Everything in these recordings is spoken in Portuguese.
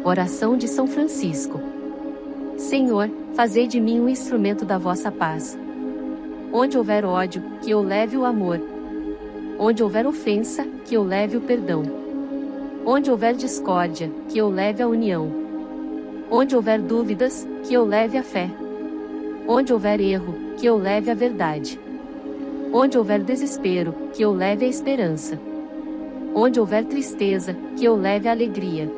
Oração de São Francisco. Senhor, fazei de mim um instrumento da vossa paz. Onde houver ódio, que eu leve o amor. Onde houver ofensa, que eu leve o perdão. Onde houver discórdia, que eu leve a união. Onde houver dúvidas, que eu leve a fé. Onde houver erro, que eu leve a verdade. Onde houver desespero, que eu leve a esperança. Onde houver tristeza, que eu leve a alegria.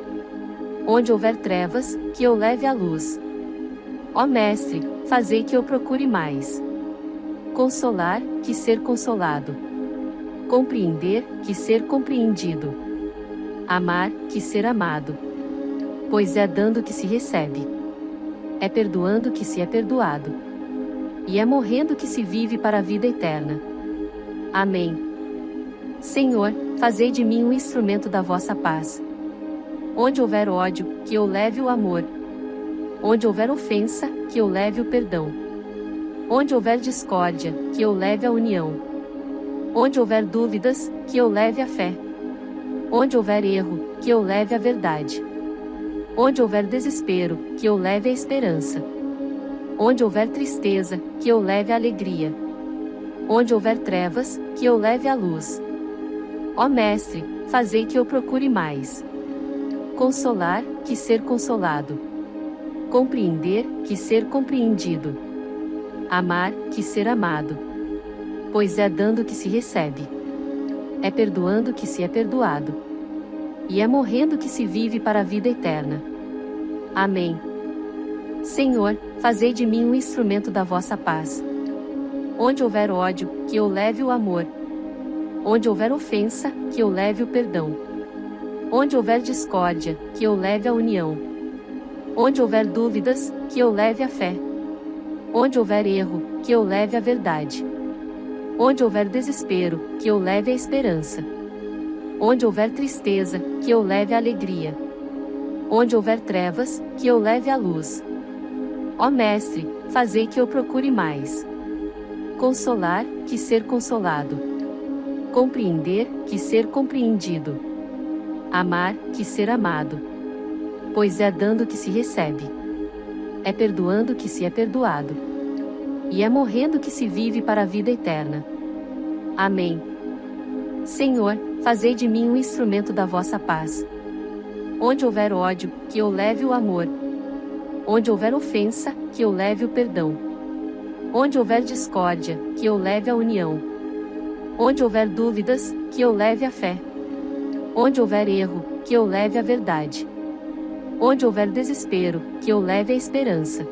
Onde houver trevas, que eu leve a luz. Ó Mestre, fazei que eu procure mais. Consolar, que ser consolado. Compreender, que ser compreendido. Amar, que ser amado. Pois é dando que se recebe. É perdoando que se é perdoado. E é morrendo que se vive para a vida eterna. Amém. Senhor, fazei de mim um instrumento da vossa paz. Onde houver ódio, que eu leve o amor. Onde houver ofensa, que eu leve o perdão. Onde houver discórdia, que eu leve a união. Onde houver dúvidas, que eu leve a fé. Onde houver erro, que eu leve a verdade. Onde houver desespero, que eu leve a esperança. Onde houver tristeza, que eu leve a alegria. Onde houver trevas, que eu leve a luz. Ó Mestre, fazei que eu procure mais. Consolar, que ser consolado. Compreender, que ser compreendido. Amar, que ser amado. Pois é dando que se recebe. É perdoando que se é perdoado. E é morrendo que se vive para a vida eterna. Amém. Senhor, fazei de mim um instrumento da vossa paz. Onde houver ódio, que eu leve o amor. Onde houver ofensa, que eu leve o perdão. Onde houver discórdia, que eu leve a união. Onde houver dúvidas, que eu leve a fé. Onde houver erro, que eu leve a verdade. Onde houver desespero, que eu leve a esperança. Onde houver tristeza, que eu leve a alegria. Onde houver trevas, que eu leve a luz. Ó Mestre, fazei que eu procure mais. Consolar, que ser consolado. Compreender, que ser compreendido. Amar, que ser amado. Pois é dando que se recebe. É perdoando que se é perdoado. E é morrendo que se vive para a vida eterna. Amém. Senhor, fazei de mim um instrumento da vossa paz. Onde houver ódio, que eu leve o amor. Onde houver ofensa, que eu leve o perdão. Onde houver discórdia, que eu leve a união. Onde houver dúvidas, que eu leve a fé. Onde houver erro, que eu leve a verdade. Onde houver desespero, que eu leve a esperança.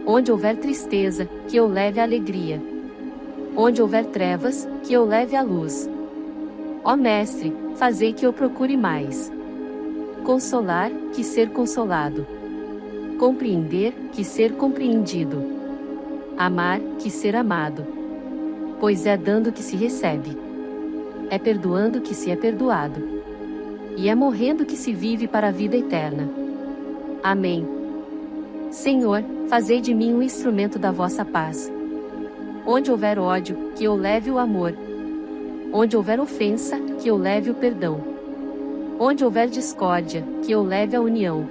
Onde houver tristeza, que eu leve a alegria. Onde houver trevas, que eu leve a luz. Ó Mestre, fazei que eu procure mais. Consolar, que ser consolado. Compreender, que ser compreendido. Amar, que ser amado. Pois é dando que se recebe. É perdoando que se é perdoado. E é morrendo que se vive para a vida eterna. Amém. Senhor, fazei de mim um instrumento da vossa paz. Onde houver ódio, que eu leve o amor. Onde houver ofensa, que eu leve o perdão. Onde houver discórdia, que eu leve a união.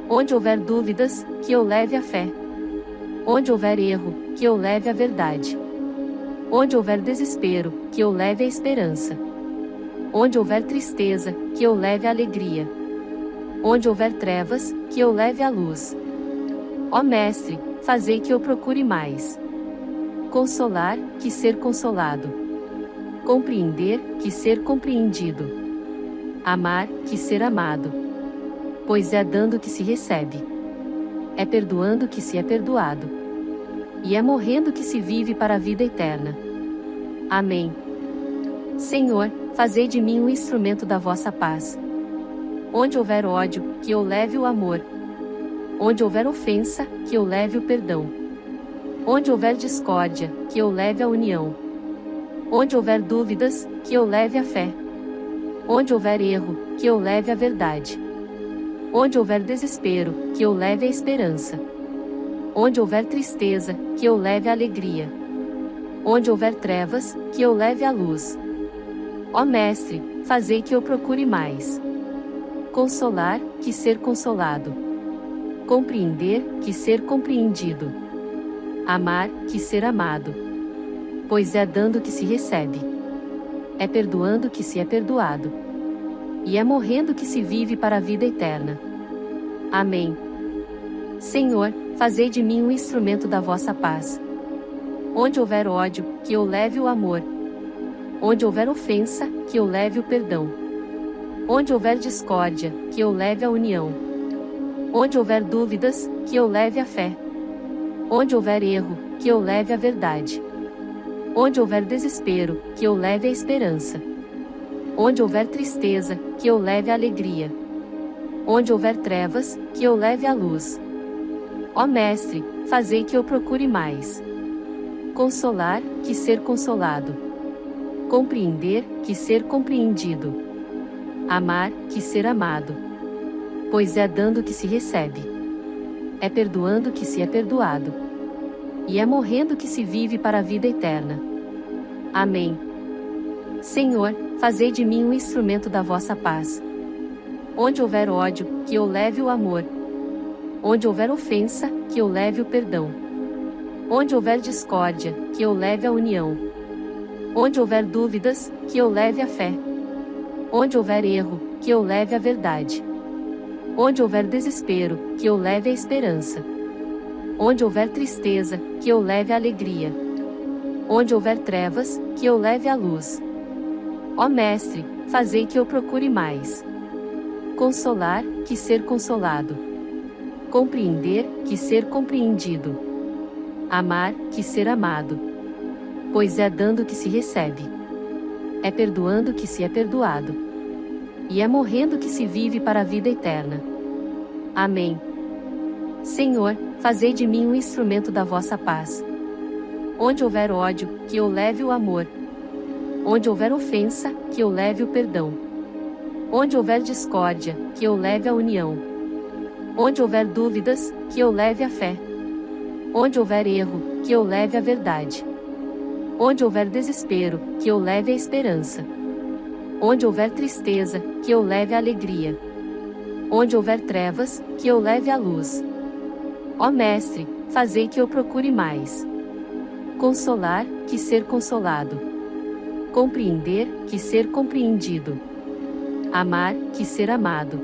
Onde houver dúvidas, que eu leve a fé. Onde houver erro, que eu leve a verdade. Onde houver desespero, que eu leve a esperança. Onde houver tristeza, que eu leve a alegria. Onde houver trevas, que eu leve a luz. Ó Mestre, fazei que eu procure mais. Consolar, que ser consolado. Compreender, que ser compreendido. Amar, que ser amado. Pois é dando que se recebe. É perdoando que se é perdoado. E é morrendo que se vive para a vida eterna. Amém. Senhor, fazei de mim um instrumento da vossa paz. Onde houver ódio, que eu leve o amor. Onde houver ofensa, que eu leve o perdão. Onde houver discórdia, que eu leve a união. Onde houver dúvidas, que eu leve a fé. Onde houver erro, que eu leve a verdade. Onde houver desespero, que eu leve a esperança. Onde houver tristeza, que eu leve a alegria. Onde houver trevas, que eu leve a luz. Ó Mestre, fazei que eu procure mais. Consolar, que ser consolado. Compreender, que ser compreendido. Amar, que ser amado. Pois é dando que se recebe. É perdoando que se é perdoado. E é morrendo que se vive para a vida eterna. Amém. Senhor, fazei de mim um instrumento da vossa paz. Onde houver ódio, que eu leve o amor. Onde houver ofensa, que eu leve o perdão. Onde houver discórdia, que eu leve a união. Onde houver dúvidas, que eu leve a fé. Onde houver erro, que eu leve a verdade. Onde houver desespero, que eu leve a esperança. Onde houver tristeza, que eu leve a alegria. Onde houver trevas, que eu leve a luz. Ó Mestre, fazei que eu procure mais. Consolar, que ser consolado. Compreender, que ser compreendido. Amar, que ser amado. Pois é dando que se recebe. É perdoando que se é perdoado. E é morrendo que se vive para a vida eterna. Amém. Senhor, fazei de mim um instrumento da vossa paz. Onde houver ódio, que eu leve o amor. Onde houver ofensa, que eu leve o perdão. Onde houver discórdia, que eu leve a união. Onde houver dúvidas, que eu leve a fé. Onde houver erro, que eu leve a verdade. Onde houver desespero, que eu leve a esperança. Onde houver tristeza, que eu leve a alegria. Onde houver trevas, que eu leve a luz. Ó Mestre, fazei que eu procure mais. Consolar, que ser consolado. Compreender, que ser compreendido. Amar, que ser amado. Pois é dando que se recebe. É perdoando que se é perdoado. E é morrendo que se vive para a vida eterna. Amém. Senhor, fazei de mim um instrumento da vossa paz. Onde houver ódio, que eu leve o amor. Onde houver ofensa, que eu leve o perdão. Onde houver discórdia, que eu leve a união. Onde houver dúvidas, que eu leve a fé. Onde houver erro, que eu leve a verdade. Onde houver desespero, que eu leve a esperança. Onde houver tristeza, que eu leve a alegria. Onde houver trevas, que eu leve a luz. Ó Mestre, fazei que eu procure mais. Consolar, que ser consolado. Compreender, que ser compreendido. Amar, que ser amado.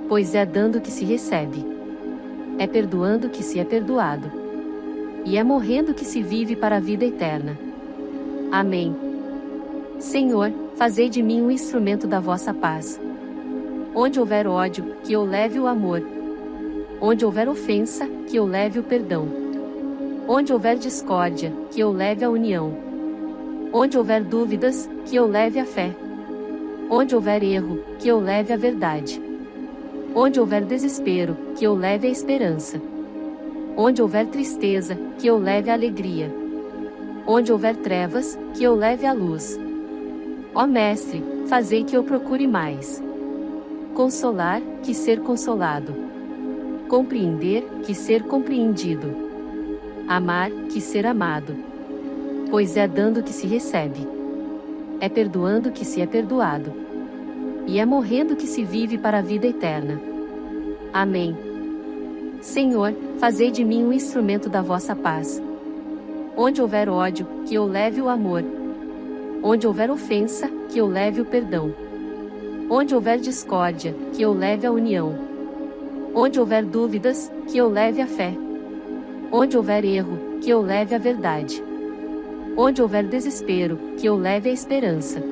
Pois é dando que se recebe. É perdoando que se é perdoado. E é morrendo que se vive para a vida eterna. Amém. Senhor, fazei de mim um instrumento da vossa paz. Onde houver ódio, que eu leve o amor. Onde houver ofensa, que eu leve o perdão. Onde houver discórdia, que eu leve a união. Onde houver dúvidas, que eu leve a fé. Onde houver erro, que eu leve a verdade. Onde houver desespero, que eu leve a esperança. Onde houver tristeza, que eu leve a alegria. Onde houver trevas, que eu leve a luz. Ó Mestre, fazei que eu procure mais. Consolar, que ser consolado. Compreender, que ser compreendido. Amar, que ser amado. Pois é dando que se recebe. É perdoando que se é perdoado. E é morrendo que se vive para a vida eterna. Amém. Senhor, fazei de mim um instrumento da vossa paz. Onde houver ódio, que eu leve o amor. Onde houver ofensa, que eu leve o perdão. Onde houver discórdia, que eu leve a união. Onde houver dúvidas, que eu leve a fé. Onde houver erro, que eu leve a verdade. Onde houver desespero, que eu leve a esperança.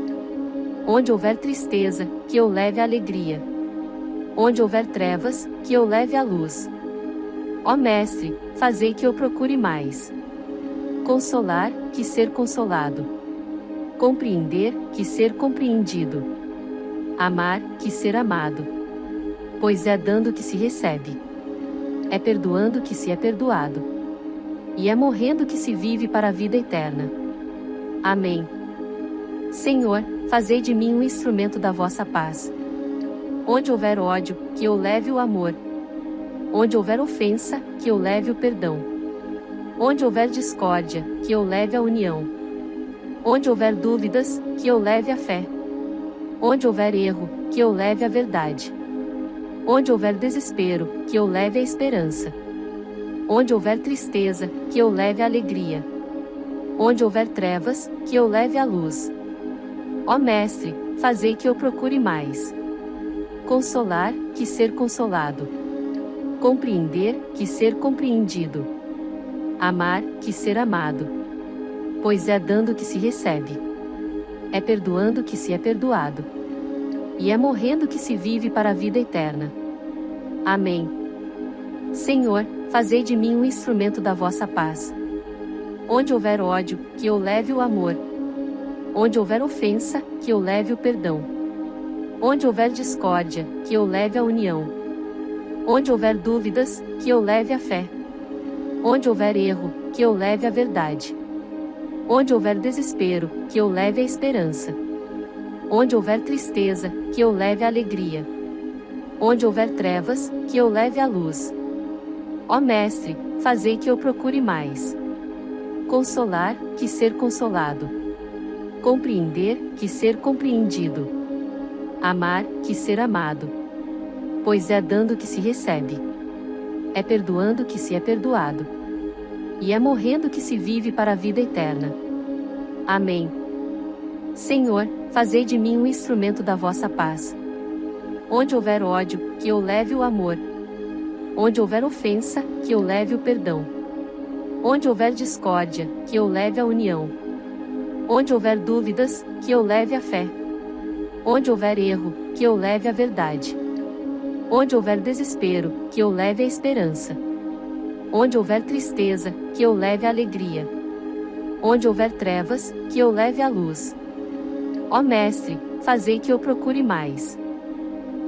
Onde houver tristeza, que eu leve a alegria. Onde houver trevas, que eu leve a luz. Ó Mestre, fazei que eu procure mais. Consolar, que ser consolado. Compreender, que ser compreendido. Amar, que ser amado. Pois é dando que se recebe. É perdoando que se é perdoado. E é morrendo que se vive para a vida eterna. Amém. Senhor, fazei de mim um instrumento da vossa paz. Onde houver ódio, que eu leve o amor. Onde houver ofensa, que eu leve o perdão. Onde houver discórdia, que eu leve a união. Onde houver dúvidas, que eu leve a fé. Onde houver erro, que eu leve a verdade. Onde houver desespero, que eu leve a esperança. Onde houver tristeza, que eu leve a alegria. Onde houver trevas, que eu leve a luz. Ó Mestre, fazei que eu procure mais. Consolar, que ser consolado. Compreender, que ser compreendido. Amar, que ser amado. Pois é dando que se recebe. É perdoando que se é perdoado. E é morrendo que se vive para a vida eterna. Amém. Senhor, fazei de mim um instrumento da vossa paz. Onde houver ódio, que eu leve o amor. Onde houver ofensa, que eu leve o perdão. Onde houver discórdia, que eu leve a união. Onde houver dúvidas, que eu leve a fé. Onde houver erro, que eu leve a verdade. Onde houver desespero, que eu leve a esperança. Onde houver tristeza, que eu leve a alegria. Onde houver trevas, que eu leve a luz. Ó Mestre, fazei que eu procure mais. Consolar, que ser consolado. Compreender, que ser compreendido. Amar, que ser amado. Pois é dando que se recebe. É perdoando que se é perdoado. E é morrendo que se vive para a vida eterna. Amém. Senhor, fazei de mim um instrumento da vossa paz. Onde houver ódio, que eu leve o amor. Onde houver ofensa, que eu leve o perdão. Onde houver discórdia, que eu leve a união. Onde houver dúvidas, que eu leve a fé. Onde houver erro, que eu leve a verdade. Onde houver desespero, que eu leve a esperança. Onde houver tristeza, que eu leve a alegria. Onde houver trevas, que eu leve a luz. Ó Mestre, fazei que eu procure mais.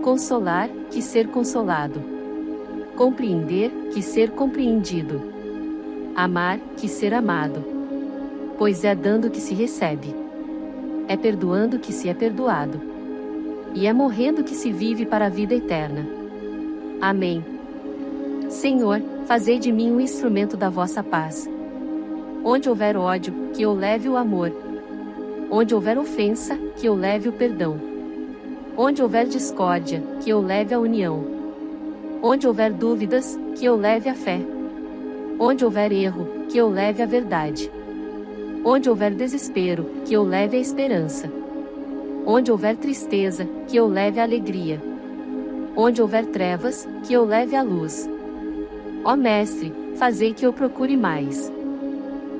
Consolar, que ser consolado. Compreender, que ser compreendido. Amar, que ser amado. Pois é dando que se recebe. É perdoando que se é perdoado. E é morrendo que se vive para a vida eterna. Amém. Senhor, fazei de mim um instrumento da vossa paz. Onde houver ódio, que eu leve o amor. Onde houver ofensa, que eu leve o perdão. Onde houver discórdia, que eu leve a união. Onde houver dúvidas, que eu leve a fé. Onde houver erro, que eu leve a verdade. Onde houver desespero, que eu leve a esperança. Onde houver tristeza, que eu leve a alegria. Onde houver trevas, que eu leve a luz. Ó Mestre, fazei que eu procure mais.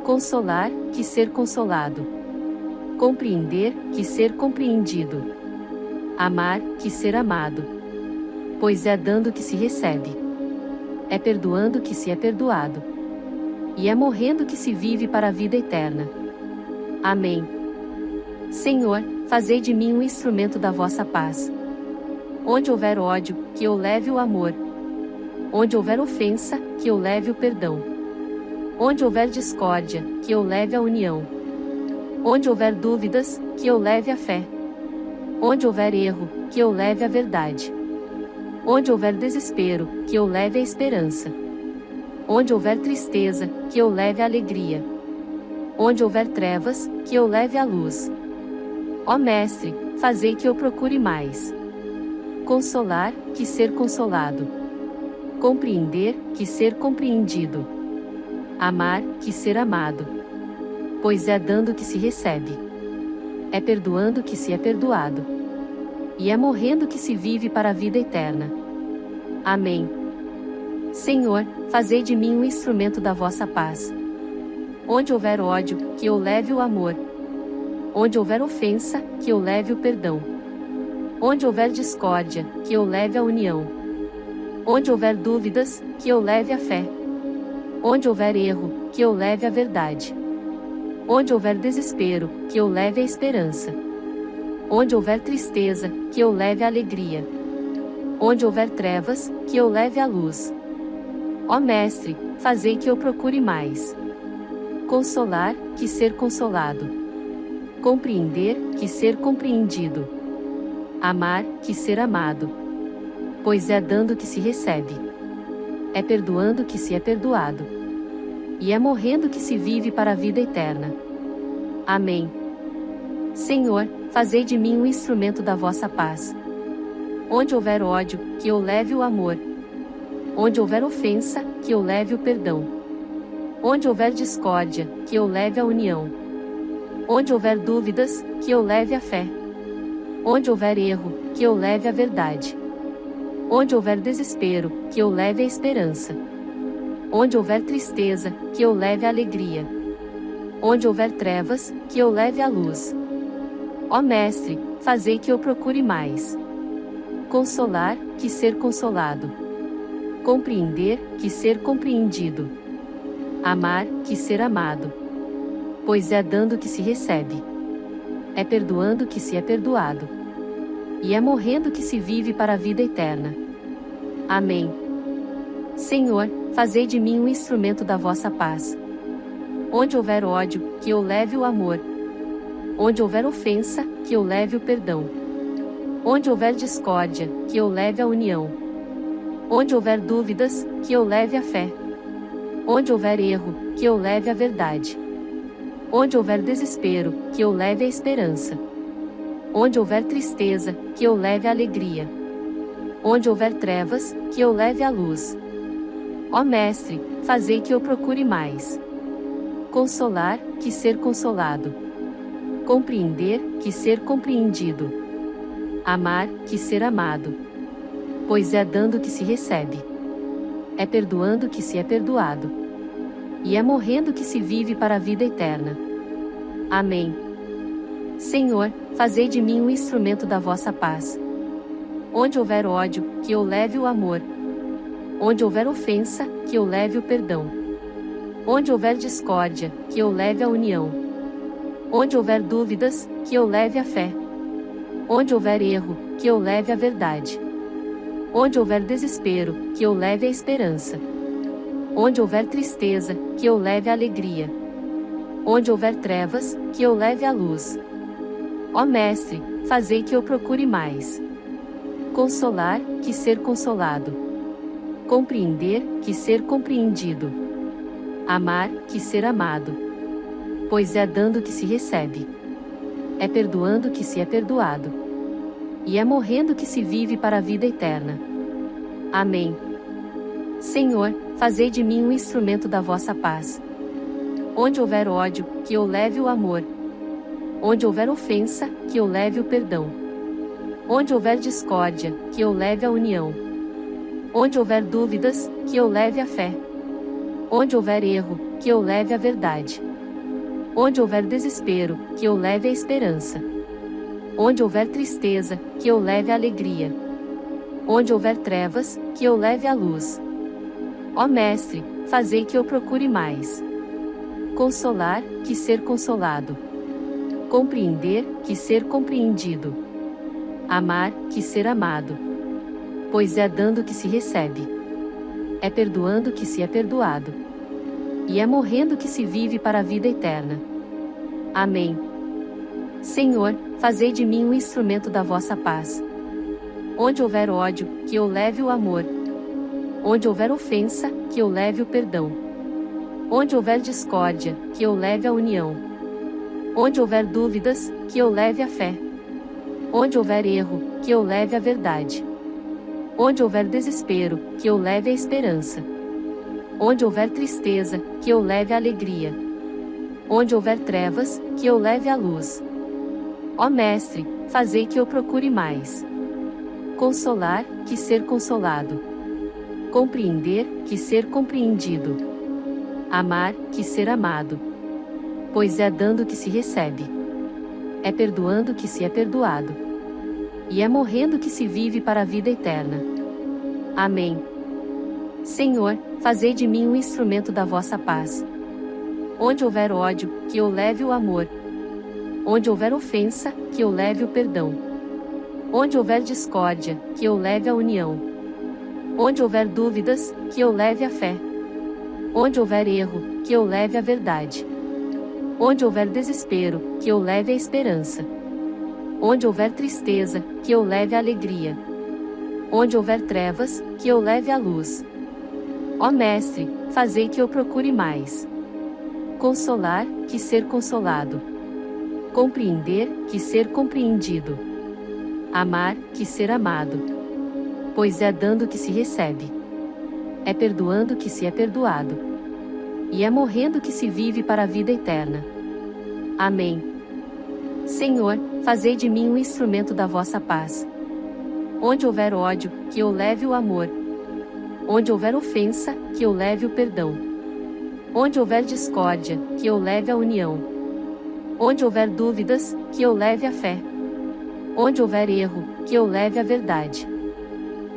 Consolar, que ser consolado. Compreender, que ser compreendido. Amar, que ser amado. Pois é dando que se recebe. É perdoando que se é perdoado. E é morrendo que se vive para a vida eterna. Amém. Senhor, fazei de mim um instrumento da vossa paz. Onde houver ódio, que eu leve o amor. Onde houver ofensa, que eu leve o perdão. Onde houver discórdia, que eu leve a união. Onde houver dúvidas, que eu leve a fé. Onde houver erro, que eu leve a verdade. Onde houver desespero, que eu leve a esperança. Onde houver tristeza, que eu leve a alegria. Onde houver trevas, que eu leve a luz. Ó Mestre, fazei que eu procure mais. Consolar, que ser consolado. Compreender, que ser compreendido. Amar, que ser amado. Pois é dando que se recebe. É perdoando que se é perdoado. E é morrendo que se vive para a vida eterna. Amém. Senhor, fazei de mim um instrumento da vossa paz. Onde houver ódio, que eu leve o amor. Onde houver ofensa, que eu leve o perdão. Onde houver discórdia, que eu leve a união. Onde houver dúvidas, que eu leve a fé. Onde houver erro, que eu leve a verdade. Onde houver desespero, que eu leve a esperança. Onde houver tristeza, que eu leve a alegria. Onde houver trevas, que eu leve a luz. Ó Mestre, fazei que eu procure mais. Consolar, que ser consolado. Compreender, que ser compreendido. Amar, que ser amado. Pois é dando que se recebe. É perdoando que se é perdoado. E é morrendo que se vive para a vida eterna. Amém. Senhor, fazei de mim um instrumento da vossa paz. Onde houver ódio, que eu leve o amor. Onde houver ofensa, que eu leve o perdão. Onde houver discórdia, que eu leve a união. Onde houver dúvidas, que eu leve a fé. Onde houver erro, que eu leve a verdade. Onde houver desespero, que eu leve a esperança. Onde houver tristeza, que eu leve a alegria. Onde houver trevas, que eu leve a luz. Ó Mestre, fazei que eu procure mais. Consolar, que ser consolado. Compreender, que ser compreendido. Amar, que ser amado. Pois é dando que se recebe. É perdoando que se é perdoado. E é morrendo que se vive para a vida eterna. Amém. Senhor, fazei de mim um instrumento da vossa paz. Onde houver ódio, que eu leve o amor. Onde houver ofensa, que eu leve o perdão. Onde houver discórdia, que eu leve a união. Onde houver dúvidas, que eu leve a fé. Onde houver erro, que eu leve a verdade. Onde houver desespero, que eu leve a esperança. Onde houver tristeza, que eu leve a alegria. Onde houver trevas, que eu leve a luz. Ó Mestre, fazei que eu procure mais. Consolar, que ser consolado. Compreender, que ser compreendido. Amar, que ser amado. Pois é dando que se recebe. É perdoando que se é perdoado. E é morrendo que se vive para a vida eterna. Amém. Senhor, fazei de mim um instrumento da vossa paz. Onde houver ódio, que eu leve o amor. Onde houver ofensa, que eu leve o perdão. Onde houver discórdia, que eu leve a união. Onde houver dúvidas, que eu leve a fé. Onde houver erro, que eu leve a verdade. Onde houver desespero, que eu leve a esperança. Onde houver tristeza, que eu leve a alegria. Onde houver trevas, que eu leve a luz. Ó Mestre, fazei que eu procure mais. Consolar, que ser consolado. Compreender, que ser compreendido. Amar, que ser amado. Pois é dando que se recebe. É perdoando que se é perdoado. E é morrendo que se vive para a vida eterna. Amém. Senhor, fazei de mim um instrumento da vossa paz. Onde houver ódio, que eu leve o amor. Onde houver ofensa, que eu leve o perdão. Onde houver discórdia, que eu leve a união. Onde houver dúvidas, que eu leve a fé. Onde houver erro, que eu leve a verdade. Onde houver desespero, que eu leve a esperança. Onde houver tristeza, que eu leve a alegria. Onde houver trevas, que eu leve a luz. Ó Mestre, fazei que eu procure mais. Consolar, que ser consolado. Compreender, que ser compreendido. Amar, que ser amado. Pois é dando que se recebe. É perdoando que se é perdoado. E é morrendo que se vive para a vida eterna. Amém. Senhor, fazei de mim um instrumento da vossa paz. Onde houver ódio, que eu leve o amor. Onde houver ofensa, que eu leve o perdão. Onde houver discórdia, que eu leve a união. Onde houver dúvidas, que eu leve a fé. Onde houver erro, que eu leve a verdade. Onde houver desespero, que eu leve a esperança. Onde houver tristeza, que eu leve a alegria. Onde houver trevas, que eu leve a luz. Ó Mestre, fazei que eu procure mais. Consolar, que ser consolado. Compreender, que ser compreendido. Amar, que ser amado. Pois é dando que se recebe. É perdoando que se é perdoado. E é morrendo que se vive para a vida eterna. Amém. Senhor, fazei de mim um instrumento da vossa paz. Onde houver ódio, que eu leve o amor. Onde houver ofensa, que eu leve o perdão. Onde houver discórdia, que eu leve a união. Onde houver dúvidas, que eu leve a fé. Onde houver erro, que eu leve a verdade. Onde houver desespero, que eu leve a esperança. Onde houver tristeza, que eu leve a alegria. Onde houver trevas, que eu leve a luz. Ó Mestre, fazei que eu procure mais. Consolar, que ser consolado. Compreender, que ser compreendido. Amar, que ser amado. pois é dando que se recebe. É perdoando que se é perdoado. E é morrendo que se vive para a vida eterna. Amém. Senhor, fazei de mim um instrumento da vossa paz. Onde houver ódio, que eu leve o amor. Onde houver ofensa, que eu leve o perdão. Onde houver discórdia, que eu leve a união. Onde houver dúvidas, que eu leve a fé. Onde houver erro, que eu leve a verdade.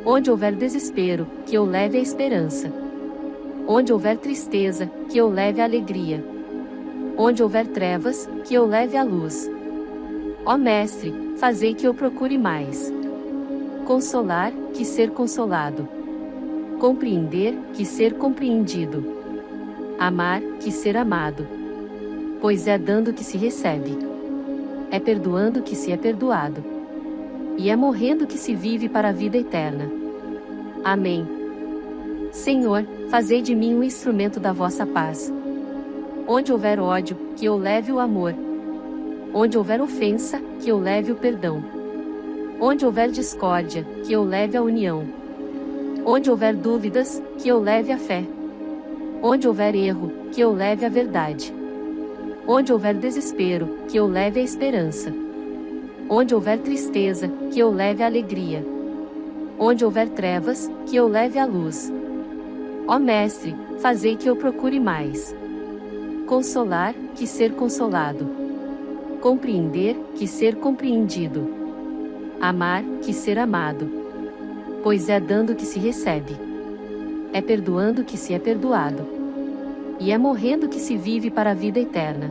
Onde houver desespero, que eu leve a esperança. Onde houver tristeza, que eu leve a alegria. Onde houver trevas, que eu leve a luz. Ó Mestre, fazei que eu procure mais. Consolar, que ser consolado. Compreender, que ser compreendido. Amar, que ser amado. Pois é dando que se recebe. É perdoando que se é perdoado. E é morrendo que se vive para a vida eterna. Amém. Senhor, fazei de mim um instrumento da vossa paz. Onde houver ódio, que eu leve o amor. Onde houver ofensa, que eu leve o perdão. Onde houver discórdia, que eu leve a união. Onde houver dúvidas, que eu leve a fé. Onde houver erro, que eu leve a verdade. Onde houver desespero, que eu leve a esperança. Onde houver tristeza, que eu leve a alegria. Onde houver trevas, que eu leve a luz. Ó Mestre, fazei que eu procure mais. Consolar, que ser consolado. Compreender, que ser compreendido. Amar, que ser amado. Pois é dando que se recebe. É perdoando que se é perdoado. E é morrendo que se vive para a vida eterna.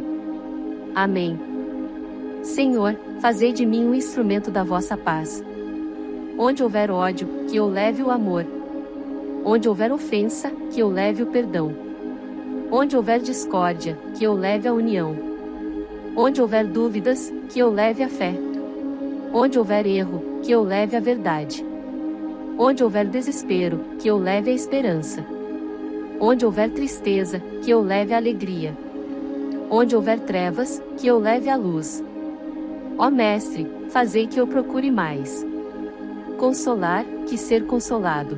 Amém. Senhor, fazei de mim um instrumento da vossa paz. Onde houver ódio, que eu leve o amor. Onde houver ofensa, que eu leve o perdão. Onde houver discórdia, que eu leve a união. Onde houver dúvidas, que eu leve a fé. Onde houver erro, que eu leve a verdade. Onde houver desespero, que eu leve a esperança. Onde houver tristeza, que eu leve a alegria. Onde houver trevas, que eu leve a luz. Ó Mestre, fazei que eu procure mais. Consolar, que ser consolado.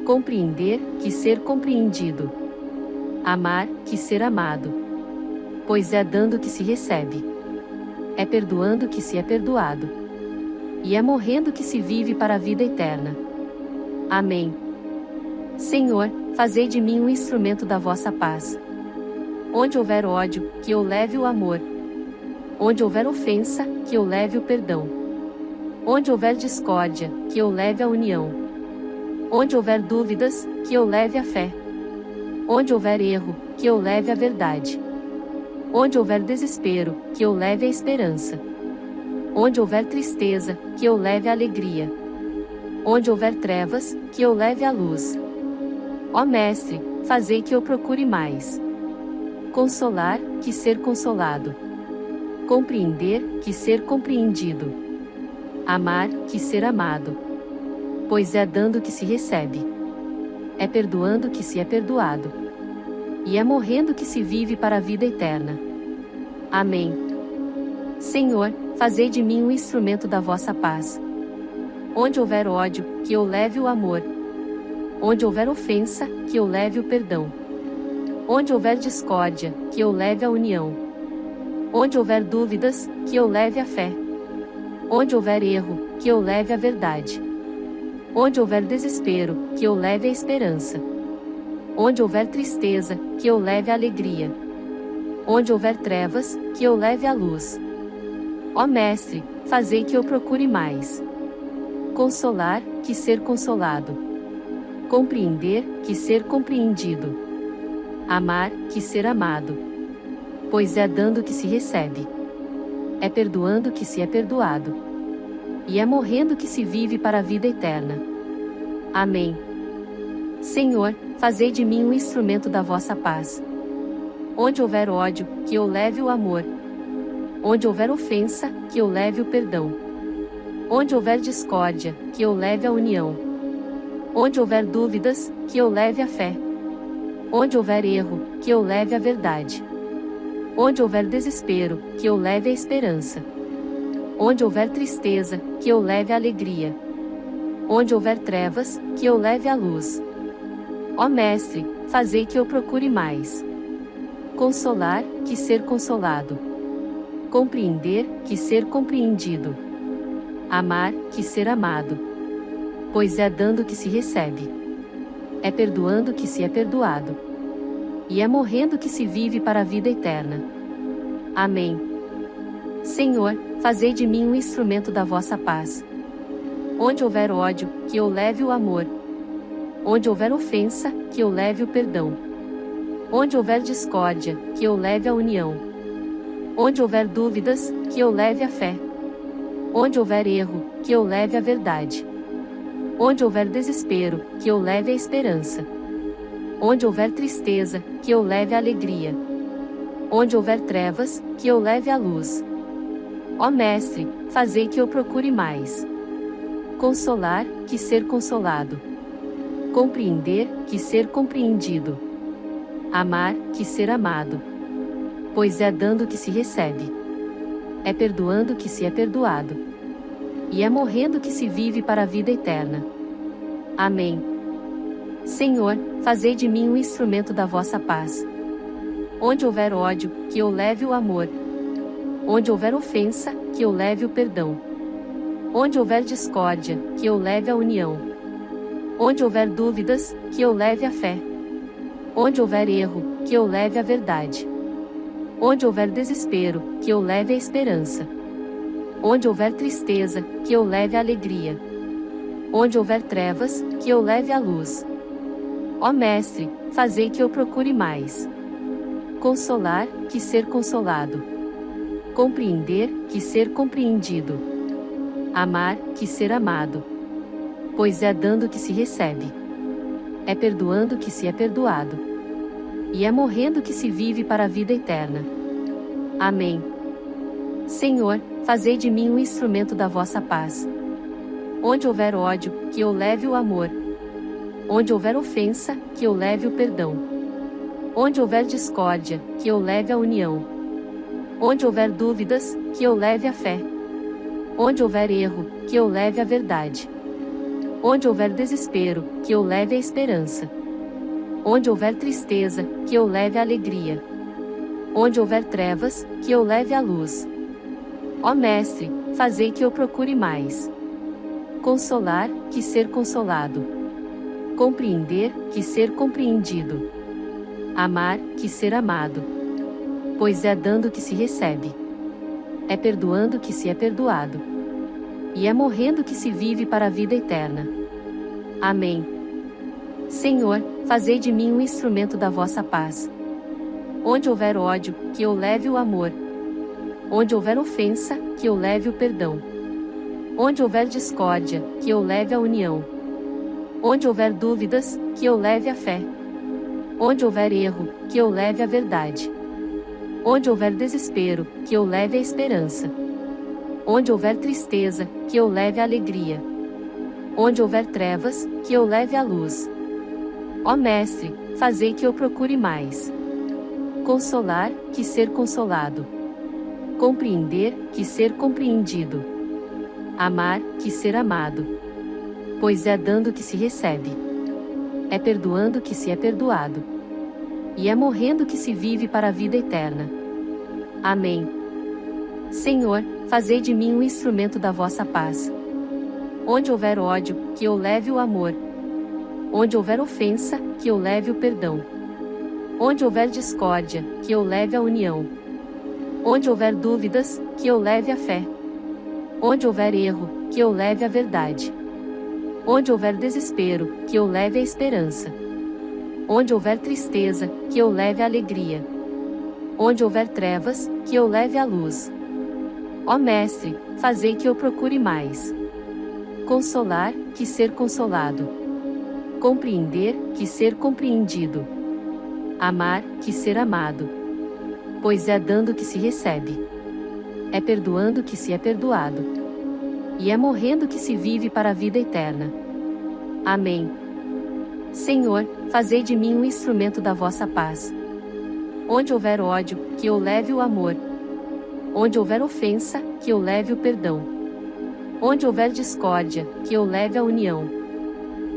Compreender, que ser compreendido. Amar, que ser amado. Pois é dando que se recebe. É perdoando que se é perdoado. E é morrendo que se vive para a vida eterna. Amém. Senhor, fazei de mim um instrumento da vossa paz. Onde houver ódio, que eu leve o amor. Onde houver ofensa, que eu leve o perdão. Onde houver discórdia, que eu leve a união. Onde houver dúvidas, que eu leve a fé. Onde houver erro, que eu leve a verdade. Onde houver desespero, que eu leve a esperança. Onde houver tristeza, que eu leve a alegria. Onde houver trevas, que eu leve a luz. Ó Mestre, fazei que eu procure mais. Consolar, que ser consolado. Compreender, que ser compreendido. Amar, que ser amado. Pois é dando que se recebe. É perdoando que se é perdoado. E é morrendo que se vive para a vida eterna. Amém. Senhor, fazei de mim um instrumento da vossa paz. Onde houver ódio, que eu leve o amor. Onde houver ofensa, que eu leve o perdão. Onde houver discórdia, que eu leve a união. Onde houver dúvidas, que eu leve a fé. Onde houver erro, que eu leve a verdade. Onde houver desespero, que eu leve a esperança. Onde houver tristeza, que eu leve a alegria. Onde houver trevas, que eu leve a luz. Ó Mestre, fazei que eu procure mais. Consolar, que ser consolado. Compreender, que ser compreendido. Amar, que ser amado. Pois é dando que se recebe. É perdoando que se é perdoado. E é morrendo que se vive para a vida eterna. Amém. Senhor, fazei de mim um instrumento da vossa paz. Onde houver ódio, que eu leve o amor. Onde houver ofensa, que eu leve o perdão. Onde houver discórdia, que eu leve a união. Onde houver dúvidas, que eu leve a fé. Onde houver erro, que eu leve a verdade. Onde houver desespero, que eu leve a esperança. Onde houver tristeza, que eu leve a alegria. Onde houver trevas, que eu leve a luz. Ó Mestre, fazei que eu procure mais. Consolar, que ser consolado. Compreender, que ser compreendido. Amar, que ser amado. Pois é dando que se recebe. É perdoando que se é perdoado. E é morrendo que se vive para a vida eterna. Amém. Senhor, fazei de mim um instrumento da vossa paz. Onde houver ódio, que eu leve o amor. Onde houver ofensa, que eu leve o perdão. Onde houver discórdia, que eu leve a união. Onde houver dúvidas, que eu leve a fé. Onde houver erro, que eu leve a verdade. Onde houver desespero, que eu leve a esperança. Onde houver tristeza, que eu leve a alegria. Onde houver trevas, que eu leve a luz. Ó Mestre, fazei que eu procure mais. Consolar, que ser consolado. Compreender, que ser compreendido. Amar, que ser amado. Pois é dando que se recebe. É perdoando que se é perdoado. E é morrendo que se vive para a vida eterna. Amém. Senhor, fazei de mim um instrumento da vossa paz. Onde houver ódio, que eu leve o amor. Onde houver ofensa, que eu leve o perdão. Onde houver discórdia, que eu leve a união. Onde houver dúvidas, que eu leve a fé. Onde houver erro, que eu leve a verdade. Onde houver desespero, que eu leve a esperança. Onde houver tristeza, que eu leve a alegria. Onde houver trevas, que eu leve a luz. Ó Mestre, fazei que eu procure mais. Consolar, que ser consolado. Compreender, que ser compreendido. Amar, que ser amado. Pois é dando que se recebe. É perdoando que se é perdoado. E é morrendo que se vive para a vida eterna. Amém. Senhor, fazei de mim um instrumento da vossa paz. Onde houver ódio, que eu leve o amor. Onde houver ofensa, que eu leve o perdão. Onde houver discórdia, que eu leve a união. Onde houver dúvidas, que eu leve a fé. Onde houver erro, que eu leve a verdade. Onde houver desespero, que eu leve a esperança. Onde houver tristeza, que eu leve a alegria. Onde houver trevas, que eu leve a luz. Ó Mestre, fazei que eu procure mais. Consolar, que ser consolado. Compreender, que ser compreendido. Amar, que ser amado. Pois é dando que se recebe. É perdoando que se é perdoado. E é morrendo que se vive para a vida eterna. Amém. Senhor, fazei de mim um instrumento da vossa paz. Onde houver ódio, que eu leve o amor. Onde houver ofensa, que eu leve o perdão. Onde houver discórdia, que eu leve a união. Onde houver dúvidas, que eu leve a fé. Onde houver erro, que eu leve a verdade. Onde houver desespero, que eu leve a esperança. Onde houver tristeza, que eu leve a alegria. Onde houver trevas, que eu leve a luz. Ó Mestre, fazei que eu procure mais. Consolar, que ser consolado. Compreender, que ser compreendido. Amar, que ser amado. Pois é dando que se recebe. É perdoando que se é perdoado. E é morrendo que se vive para a vida eterna. Amém. Senhor, fazei de mim um instrumento da vossa paz. Onde houver ódio, que eu leve o amor. Onde houver ofensa, que eu leve o perdão. Onde houver discórdia, que eu leve a união. Onde houver dúvidas, que eu leve a fé. Onde houver erro, que eu leve a verdade. Onde houver desespero, que eu leve a esperança. Onde houver tristeza, que eu leve a alegria. Onde houver trevas, que eu leve a luz. Ó Mestre, fazei que eu procure mais. Consolar, que ser consolado. Compreender, que ser compreendido. Amar, que ser amado. Pois é dando que se recebe. É perdoando que se é perdoado. E é morrendo que se vive para a vida eterna. Amém. Senhor, fazei de mim um instrumento da vossa paz. Onde houver ódio, que eu leve o amor. Onde houver ofensa, que eu leve o perdão. Onde houver discórdia, que eu leve a união.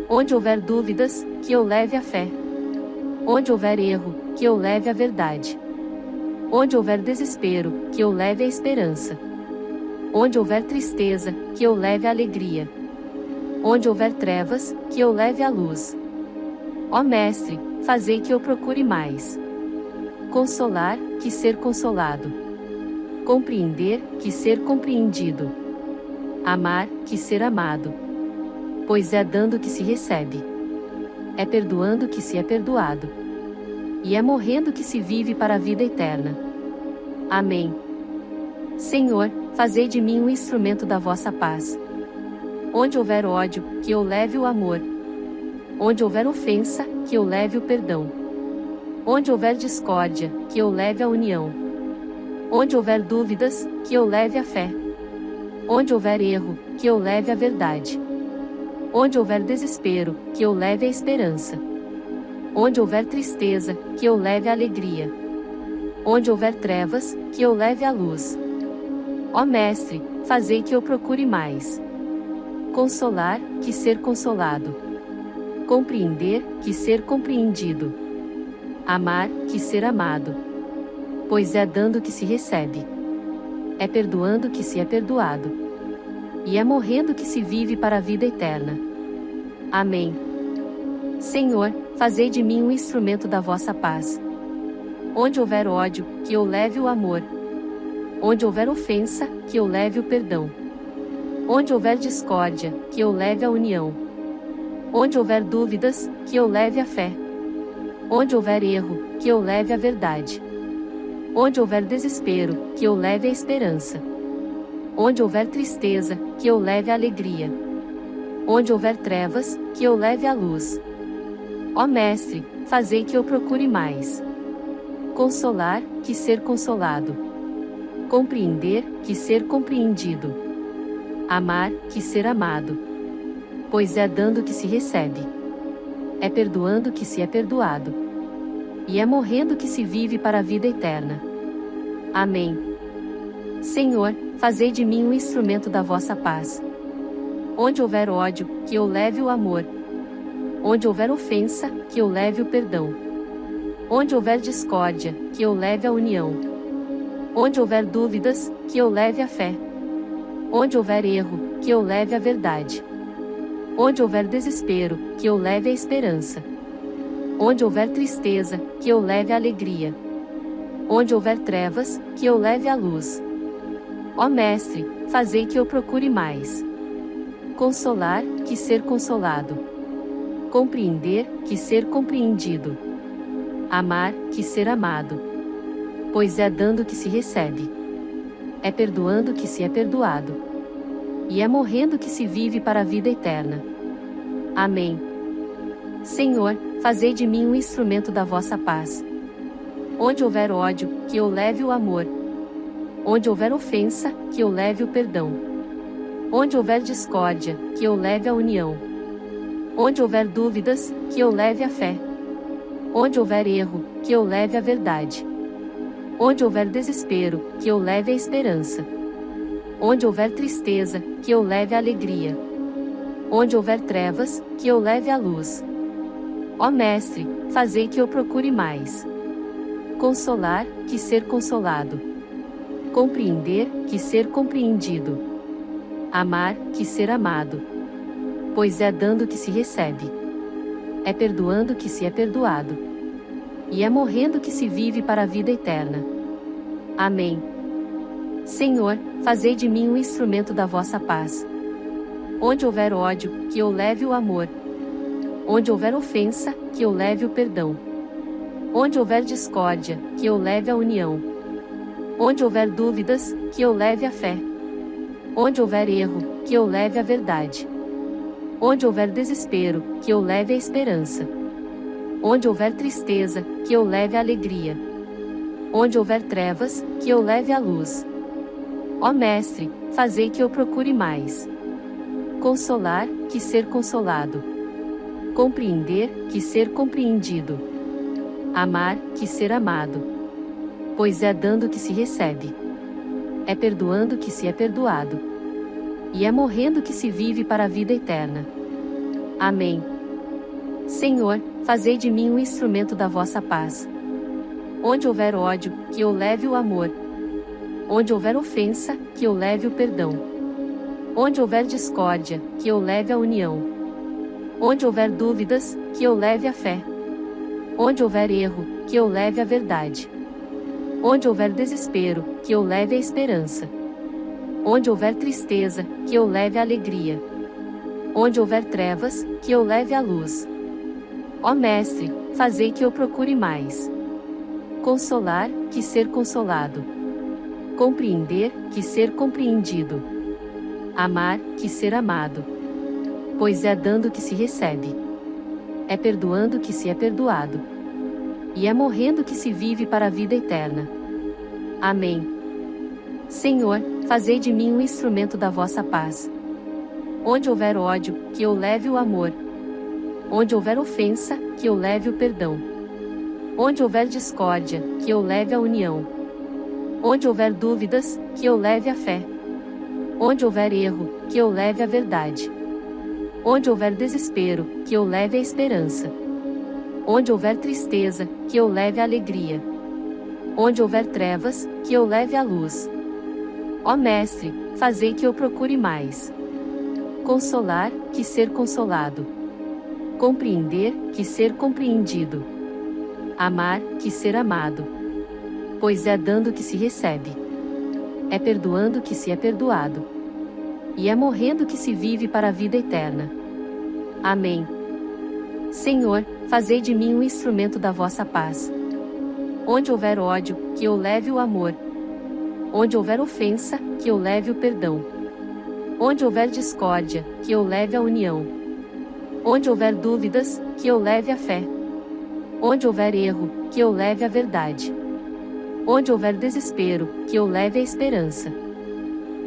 Onde houver dúvidas, que eu leve a fé. Onde houver erro, que eu leve a verdade. Onde houver desespero, que eu leve a esperança. Onde houver tristeza, que eu leve a alegria. Onde houver trevas, que eu leve a luz. Ó Mestre, fazei que eu procure mais. Consolar, que ser consolado. Compreender, que ser compreendido. Amar, que ser amado. Pois é dando que se recebe. É perdoando que se é perdoado. E é morrendo que se vive para a vida eterna. Amém. Senhor, fazei de mim um instrumento da vossa paz. Onde houver ódio, que eu leve o amor. Onde houver ofensa, que eu leve o perdão. Onde houver discórdia, que eu leve a união. Onde houver dúvidas, que eu leve a fé. Onde houver erro, que eu leve a verdade. Onde houver desespero, que eu leve a esperança. Onde houver tristeza, que eu leve a alegria. Onde houver trevas, que eu leve a luz. Ó Mestre, fazei que eu procure mais. Consolar, que ser consolado. Compreender, que ser compreendido. Amar, que ser amado. Pois é dando que se recebe. É perdoando que se é perdoado. E é morrendo que se vive para a vida eterna. Amém. Senhor, fazei de mim um instrumento da vossa paz. Onde houver ódio, que eu leve o amor. Onde houver ofensa, que eu leve o perdão. Onde houver discórdia, que eu leve a união. Onde houver dúvidas, que eu leve a fé. Onde houver erro, que eu leve a verdade. Onde houver desespero, que eu leve a esperança. Onde houver tristeza, que eu leve a alegria. Onde houver trevas, que eu leve a luz. Ó Mestre, fazei que eu procure mais. Consolar, que ser consolado. Compreender, que ser compreendido. Amar, que ser amado. Pois é dando que se recebe. É perdoando que se é perdoado. E é morrendo que se vive para a vida eterna. Amém. Senhor, fazei de mim um instrumento da vossa paz. Onde houver ódio, que eu leve o amor. Onde houver ofensa, que eu leve o perdão. Onde houver discórdia, que eu leve a união. Onde houver dúvidas, que eu leve a fé. Onde houver erro, que eu leve a verdade. Onde houver desespero, que eu leve a esperança. Onde houver tristeza, que eu leve a alegria. Onde houver trevas, que eu leve a luz. Ó Mestre, fazei que eu procure mais. Consolar, que ser consolado. Compreender, que ser compreendido. Amar, que ser amado. Pois é dando que se recebe. É perdoando que se é perdoado. E é morrendo que se vive para a vida eterna. Amém. Senhor, fazei de mim um instrumento da vossa paz. Onde houver ódio, que eu leve o amor. Onde houver ofensa, que eu leve o perdão. Onde houver discórdia, que eu leve a união. Onde houver dúvidas, que eu leve a fé. Onde houver erro, que eu leve a verdade. Onde houver desespero, que eu leve a esperança. Onde houver tristeza, que eu leve a alegria. Onde houver trevas, que eu leve a luz. Ó Mestre, fazei que eu procure mais. Consolar, que ser consolado. Compreender, que ser compreendido. Amar, que ser amado. Pois é dando que se recebe. É perdoando que se é perdoado. E é morrendo que se vive para a vida eterna. Amém. Senhor, fazei de mim um instrumento da vossa paz. Onde houver ódio, que eu leve o amor. Onde houver ofensa, que eu leve o perdão. Onde houver discórdia, que eu leve a união. Onde houver dúvidas, que eu leve a fé. Onde houver erro, que eu leve a verdade. Onde houver desespero, que eu leve a esperança. Onde houver tristeza, que eu leve a alegria. Onde houver trevas, que eu leve a luz. Ó Mestre, fazei que eu procure mais. Consolar, que ser consolado. Compreender, que ser compreendido. Amar, que ser amado. Pois é dando que se recebe. É perdoando que se é perdoado. e é morrendo que se vive para a vida eterna. Amém. Senhor, fazei de mim um instrumento da vossa paz. Onde houver ódio, que eu leve o amor. Onde houver ofensa, que eu leve o perdão. Onde houver discórdia, que eu leve a união. Onde houver dúvidas, que eu leve a fé. Onde houver erro, que eu leve a verdade. Onde houver desespero, que eu leve a esperança. Onde houver tristeza, que eu leve a alegria. Onde houver trevas, que eu leve a luz. Ó Mestre, fazei que eu procure mais. Consolar, que ser consolado. Compreender, que ser compreendido. Amar, que ser amado. Pois é dando que se recebe. É perdoando que se é perdoado. E é morrendo que se vive para a vida eterna. Amém. Senhor, fazei de mim um instrumento da vossa paz. Onde houver ódio, que eu leve o amor. Onde houver ofensa, que eu leve o perdão. Onde houver discórdia, que eu leve a união. Onde houver dúvidas, que eu leve a fé. Onde houver erro, que eu leve a verdade. Onde houver desespero, que eu leve a esperança. Onde houver tristeza, que eu leve a alegria. Onde houver trevas, que eu leve a luz. Ó Mestre, fazei que eu procure mais. Consolar, que ser consolado. Compreender, que ser compreendido. Amar, que ser amado. Pois é dando que se recebe. É perdoando que se é perdoado. E é morrendo que se vive para a vida eterna. Amém. Senhor, fazei de mim um instrumento da vossa paz. Onde houver ódio, que eu leve o amor. Onde houver ofensa, que eu leve o perdão. Onde houver discórdia, que eu leve a união. Onde houver dúvidas, que eu leve a fé. Onde houver erro, que eu leve a verdade. Onde houver desespero, que eu leve a esperança.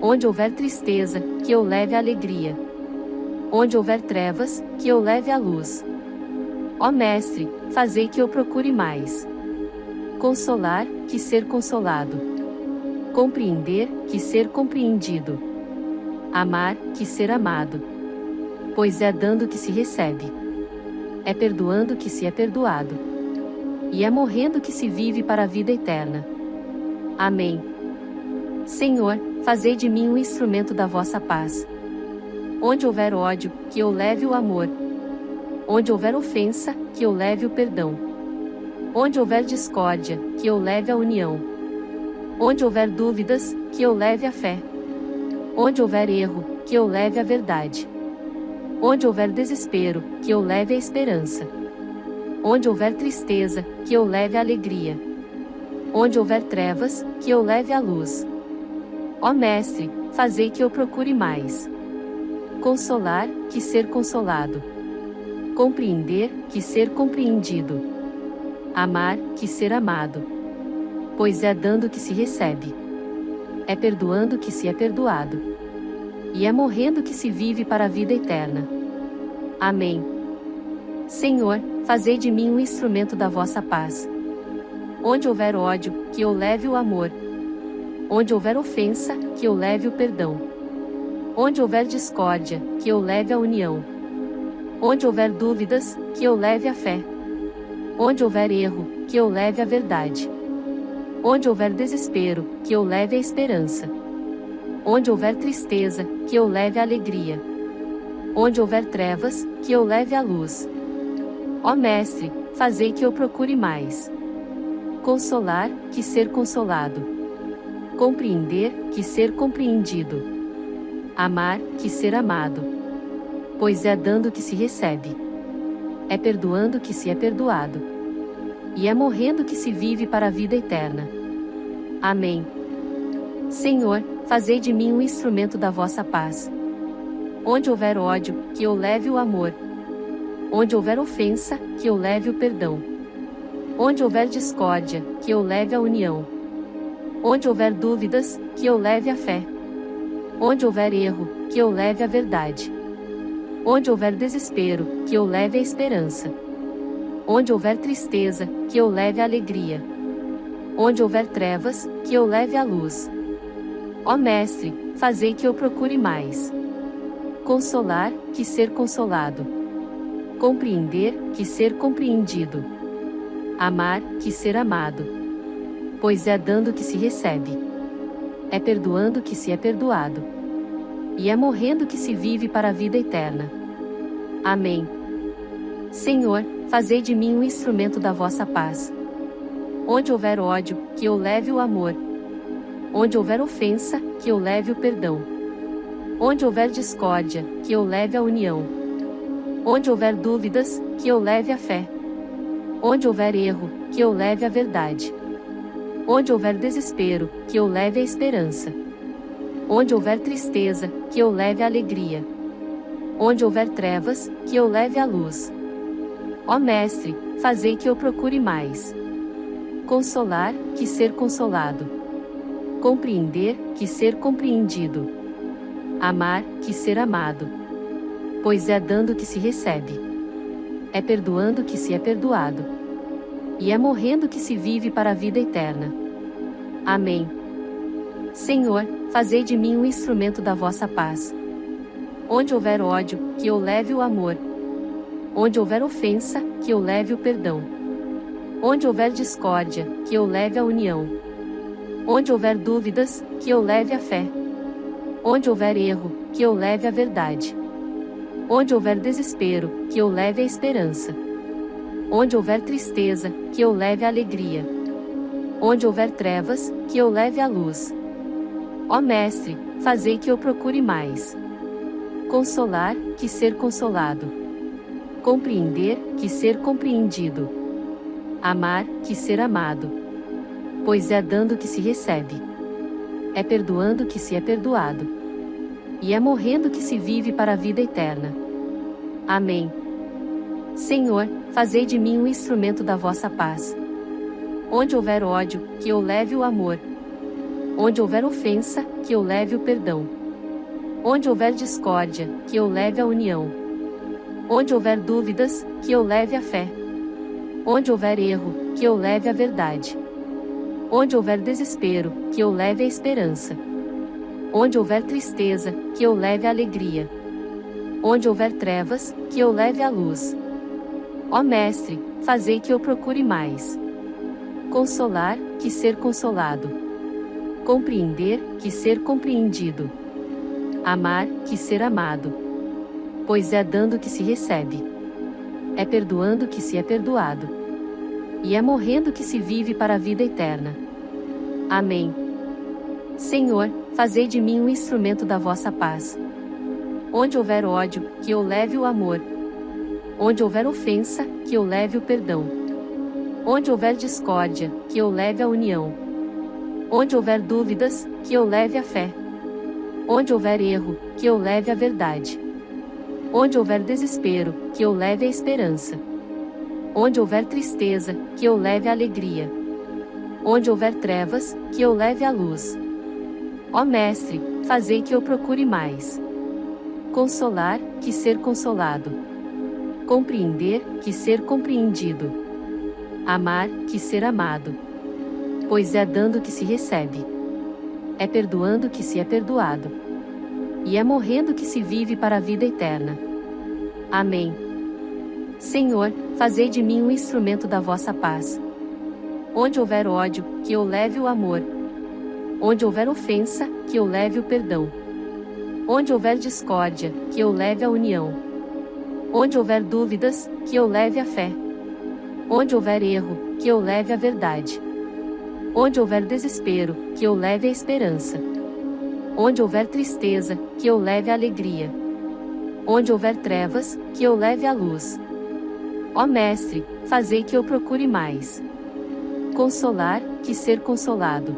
Onde houver tristeza, que eu leve a alegria. Onde houver trevas, que eu leve a luz. Ó Mestre, fazei que eu procure mais. Consolar, que ser consolado. Compreender, que ser compreendido. Amar, que ser amado. Pois é dando que se recebe. É perdoando que se é perdoado. E é morrendo que se vive para a vida eterna. Amém. Senhor, fazei de mim um instrumento da vossa paz. Onde houver ódio, que eu leve o amor. Onde houver ofensa, que eu leve o perdão. Onde houver discórdia, que eu leve a união. Onde houver dúvidas, que eu leve a fé. Onde houver erro, que eu leve a verdade. Onde houver desespero, que eu leve a esperança. Onde houver tristeza, que eu leve a alegria. Onde houver trevas, que eu leve a luz. Ó Mestre, fazei que eu procure mais. Consolar, que ser consolado. Compreender, que ser compreendido. Amar, que ser amado. Pois é dando que se recebe. É perdoando que se é perdoado. E é morrendo que se vive para a vida eterna. Amém. Senhor, fazei de mim um instrumento da vossa paz. Onde houver ódio, que eu leve o amor. Onde houver ofensa, que eu leve o perdão. Onde houver discórdia, que eu leve a união. Onde houver dúvidas, que eu leve a fé. Onde houver erro, que eu leve a verdade. Onde houver desespero, que eu leve a esperança. Onde houver tristeza, que eu leve a alegria. Onde houver trevas, que eu leve a luz. Ó Mestre, fazei que eu procure mais. Consolar, que ser consolado. Compreender, que ser compreendido. Amar, que ser amado. Pois é dando que se recebe. É perdoando que se é perdoado. E é morrendo que se vive para a vida eterna. Amém. Senhor, fazei de mim um instrumento da vossa paz. Onde houver ódio, que eu leve o amor. Onde houver ofensa, que eu leve o perdão. Onde houver discórdia, que eu leve a união. Onde houver dúvidas, que eu leve a fé. Onde houver erro, que eu leve a verdade. Onde houver desespero, que eu leve a esperança. Onde houver tristeza, que eu leve a alegria. Onde houver trevas, que eu leve a luz. Ó Mestre, fazei que eu procure mais. Consolar, que ser consolado. Compreender, que ser compreendido. Amar, que ser amado. Pois é dando que se recebe. É perdoando que se é perdoado. E é morrendo que se vive para a vida eterna. Amém. Senhor, fazei de mim um instrumento da vossa paz. Onde houver ódio, que eu leve o amor. Onde houver ofensa, que eu leve o perdão. Onde houver discórdia, que eu leve a união. Onde houver dúvidas, que eu leve a fé. Onde houver erro, que eu leve a verdade. Onde houver desespero, que eu leve a esperança. Onde houver tristeza, que eu leve a alegria. Onde houver trevas, que eu leve a luz. Ó Mestre, fazei que eu procure mais. Consolar, que ser consolado. Compreender, que ser compreendido. Amar, que ser amado. Pois é dando que se recebe. É perdoando que se é perdoado. E é morrendo que se vive para a vida eterna. Amém. Senhor, fazei de mim um instrumento da vossa paz. Onde houver ódio, que eu leve o amor. Onde houver ofensa, que eu leve o perdão. Onde houver discórdia, que eu leve a união. Onde houver dúvidas, que eu leve a fé. Onde houver erro, que eu leve a verdade. Onde houver desespero, que eu leve a esperança. Onde houver tristeza, que eu leve a alegria. Onde houver trevas, que eu leve a luz. Ó Mestre, fazei que eu procure mais. Consolar, que ser consolado. Compreender, que ser compreendido. Amar, que ser amado. Pois é dando que se recebe. É perdoando que se é perdoado. E é morrendo que se vive para a vida eterna. Amém. Senhor, fazei de mim um instrumento da vossa paz. Onde houver ódio, que eu leve o amor. Onde houver ofensa, que eu leve o perdão. Onde houver discórdia, que eu leve a união. Onde houver dúvidas, que eu leve a fé. Onde houver erro, que eu leve a verdade. Onde houver desespero, que eu leve a esperança. Onde houver tristeza, que eu leve a alegria. Onde houver trevas, que eu leve a luz. Ó Mestre, fazei que eu procure mais. Consolar, que ser consolado. Compreender, que ser compreendido. Amar, que ser amado. Pois é dando que se recebe. É perdoando que se é perdoado. E é morrendo que se vive para a vida eterna. Amém. Senhor, fazei de mim um instrumento da vossa paz. Onde houver ódio, que eu leve o amor. Onde houver ofensa, que eu leve o perdão. Onde houver discórdia, que eu leve a união. Onde houver dúvidas, que eu leve a fé. Onde houver erro, que eu leve a verdade. Onde houver desespero, que eu leve a esperança. Onde houver tristeza, que eu leve a alegria. Onde houver trevas, que eu leve a luz. Ó Mestre, fazei que eu procure mais. Consolar, que ser consolado. Compreender, que ser compreendido. Amar, que ser amado. Pois é dando que se recebe. É perdoando que se é perdoado. E é morrendo que se vive para a vida eterna. Amém. Senhor, fazei de mim um instrumento da vossa paz. Onde houver ódio, que eu leve o amor. Onde houver ofensa, que eu leve o perdão. Onde houver discórdia, que eu leve a união. Onde houver dúvidas, que eu leve a fé. Onde houver erro, que eu leve a verdade. Onde houver desespero, que eu leve a esperança. Onde houver tristeza, que eu leve a alegria. Onde houver trevas, que eu leve a luz. Ó Mestre, fazei que eu procure mais. Consolar, que ser consolado.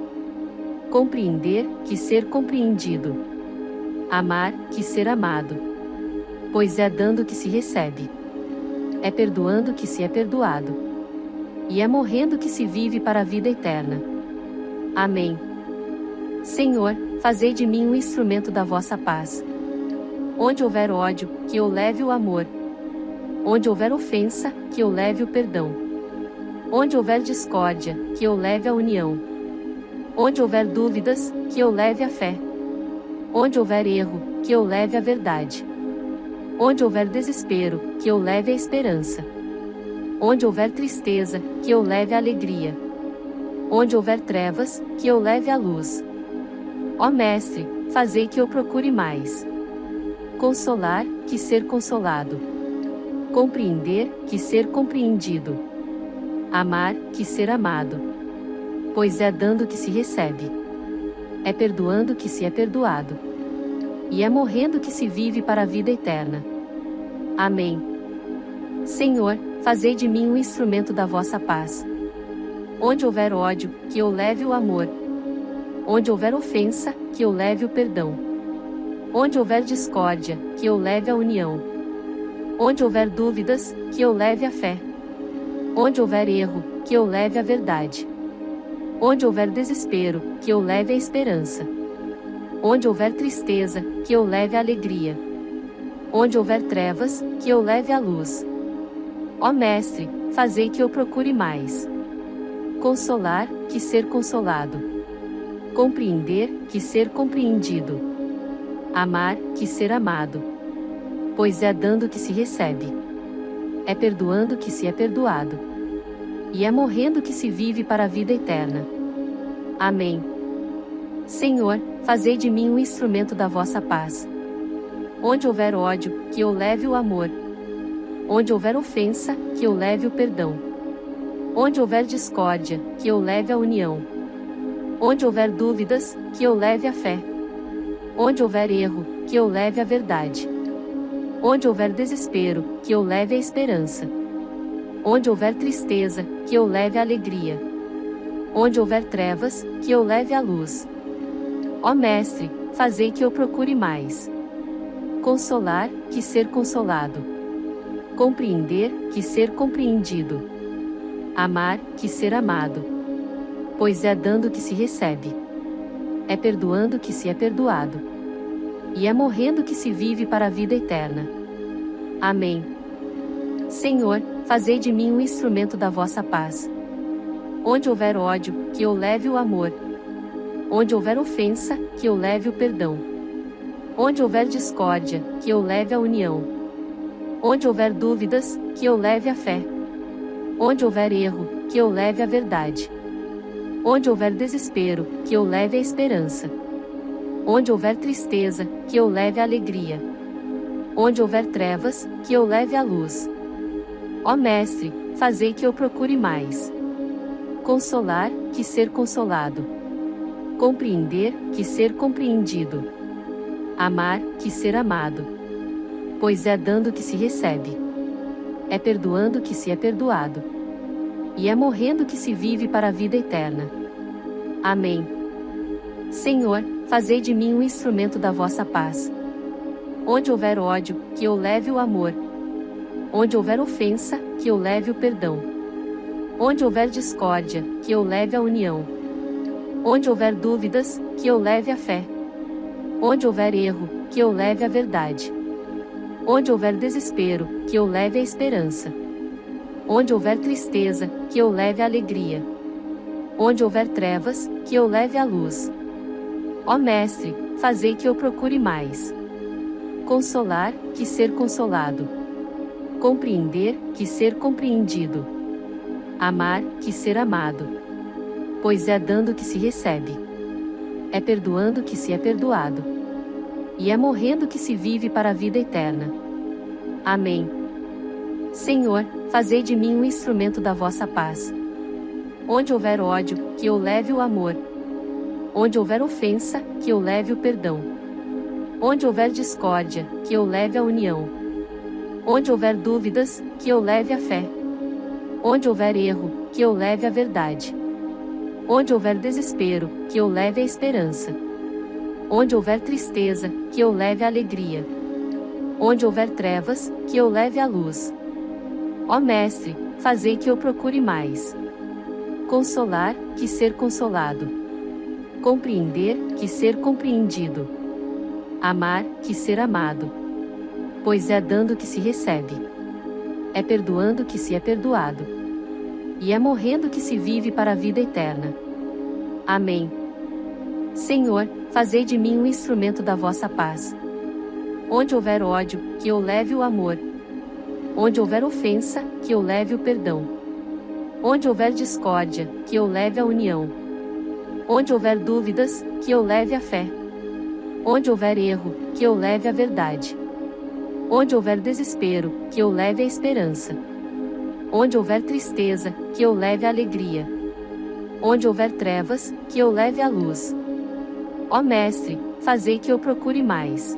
Compreender, que ser compreendido. Amar, que ser amado. Pois é dando que se recebe. É perdoando que se é perdoado. E é morrendo que se vive para a vida eterna. Amém. Senhor, fazei de mim um instrumento da vossa paz. Onde houver ódio, que eu leve o amor. Onde houver ofensa, que eu leve o perdão. Onde houver discórdia, que eu leve a união. Onde houver dúvidas, que eu leve a fé. Onde houver erro, que eu leve a verdade. Onde houver desespero, que eu leve a esperança. Onde houver tristeza, que eu leve a alegria. Onde houver trevas, que eu leve a luz. Ó Mestre, fazei que eu procure mais. Consolar, que ser consolado. Compreender, que ser compreendido. Amar, que ser amado. Pois é dando que se recebe. É perdoando que se é perdoado. E é morrendo que se vive para a vida eterna. Amém. Senhor, fazei de mim um instrumento da vossa paz. Onde houver ódio, que eu leve o amor. Onde houver ofensa, que eu leve o perdão. Onde houver discórdia, que eu leve a união. Onde houver dúvidas, que eu leve a fé. Onde houver erro, que eu leve a verdade. Onde houver desespero, que eu leve a esperança. Onde houver tristeza, que eu leve a alegria. Onde houver trevas, que eu leve a luz. Ó Mestre, fazei que eu procure mais. Consolar, que ser consolado. Compreender, que ser compreendido. Amar, que ser amado. Pois é dando que se recebe. É perdoando que se é perdoado. E é morrendo que se vive para a vida eterna. Amém. Senhor, fazei de mim um instrumento da vossa paz. Onde houver ódio, que eu leve o amor. Onde houver ofensa, que eu leve o perdão. Onde houver discórdia, que eu leve a união. Onde houver dúvidas, que eu leve a fé. Onde houver erro, que eu leve a verdade. Onde houver desespero, que eu leve a esperança. Onde houver tristeza, que eu leve a alegria. Onde houver trevas, que eu leve a luz. Ó Mestre, fazei que eu procure mais. Consolar, que ser consolado. Compreender, que ser compreendido. Amar, que ser amado. Pois é dando que se recebe. É perdoando que se é perdoado. E é morrendo que se vive para a vida eterna. Amém. Senhor, fazei de mim um instrumento da vossa paz. Onde houver ódio, que eu leve o amor. Onde houver ofensa, que eu leve o perdão. Onde houver discórdia, que eu leve a união. Onde houver dúvidas, que eu leve a fé. Onde houver erro, que eu leve a verdade. Onde houver desespero, que eu leve a esperança. Onde houver tristeza, que eu leve a alegria. Onde houver trevas, que eu leve a luz. Ó Mestre, fazei que eu procure mais. Consolar, que ser consolado. Compreender, que ser compreendido. Amar, que ser amado. Pois é dando que se recebe. É perdoando que se é perdoado. E é morrendo que se vive para a vida eterna. Amém. Senhor, fazei de mim um instrumento da vossa paz. Onde houver ódio, que eu leve o amor. Onde houver ofensa, que eu leve o perdão. Onde houver discórdia, que eu leve a união. Onde houver dúvidas, que eu leve a fé. Onde houver erro, que eu leve a verdade. Onde houver desespero, que eu leve a esperança. Onde houver tristeza, que eu leve a alegria. Onde houver trevas, que eu leve a luz. Ó Mestre, fazei que eu procure mais. Consolar, que ser consolado. Compreender, que ser compreendido. Amar, que ser amado. Pois é dando que se recebe. É perdoando que se é perdoado. E é morrendo que se vive para a vida eterna. Amém. Senhor, fazei de mim um instrumento da vossa paz. Onde houver ódio, que eu leve o amor. Onde houver ofensa, que eu leve o perdão. Onde houver discórdia, que eu leve a união. Onde houver dúvidas, que eu leve a fé. Onde houver erro, que eu leve a verdade. Onde houver desespero, que eu leve a esperança. Onde houver tristeza, que eu leve a alegria. Onde houver trevas, que eu leve a luz. Ó Mestre, fazei que eu procure mais. Consolar, que ser consolado. Compreender, que ser compreendido. Amar, que ser amado. Pois é dando que se recebe. É perdoando que se é perdoado. E é morrendo que se vive para a vida eterna. Amém. Senhor, fazei de mim um instrumento da vossa paz. Onde houver ódio, que eu leve o amor. Onde houver ofensa, que eu leve o perdão. Onde houver discórdia, que eu leve a união. Onde houver dúvidas, que eu leve a fé. Onde houver erro, que eu leve a verdade. Onde houver desespero, que eu leve a esperança. Onde houver tristeza, que eu leve a alegria. Onde houver trevas, que eu leve a luz. Ó Mestre, fazei que eu procure mais.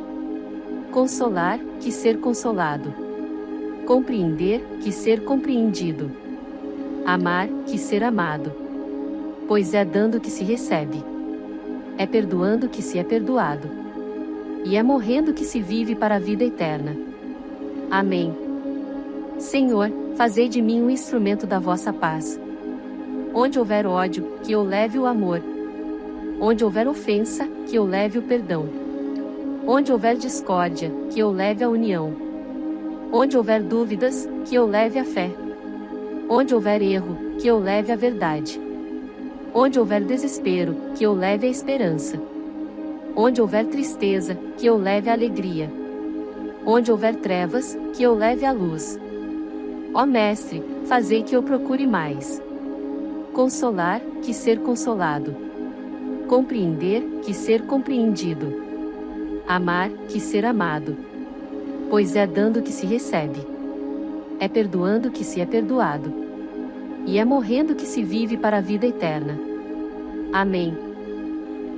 Consolar, que ser consolado. Compreender, que ser compreendido. Amar, que ser amado. Pois é dando que se recebe. É perdoando que se é perdoado. E é morrendo que se vive para a vida eterna. Amém. Senhor, fazei de mim um instrumento da vossa paz. Onde houver ódio, que eu leve o amor. Onde houver ofensa, que eu leve o perdão. Onde houver discórdia, que eu leve a união. Onde houver dúvidas, que eu leve a fé. Onde houver erro, que eu leve a verdade. Onde houver desespero, que eu leve a esperança. Onde houver tristeza, que eu leve a alegria. Onde houver trevas, que eu leve a luz. Ó Mestre, fazei que eu procure mais. Consolar, que ser consolado. Compreender, que ser compreendido. Amar, que ser amado. Pois é dando que se recebe. É perdoando que se é perdoado. E é morrendo que se vive para a vida eterna. Amém.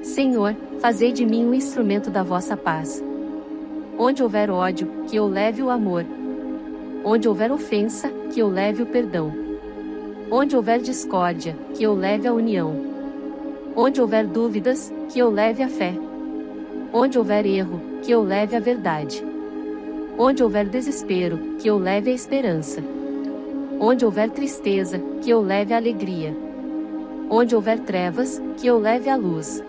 Senhor, fazei de mim um instrumento da vossa paz. Onde houver ódio, que eu leve o amor. Onde houver ofensa, que eu leve o perdão. Onde houver discórdia, que eu leve a união. Onde houver dúvidas, que eu leve a fé. Onde houver erro, que eu leve a verdade. Onde houver desespero, que eu leve a esperança. Onde houver tristeza, que eu leve a alegria. Onde houver trevas, que eu leve a luz.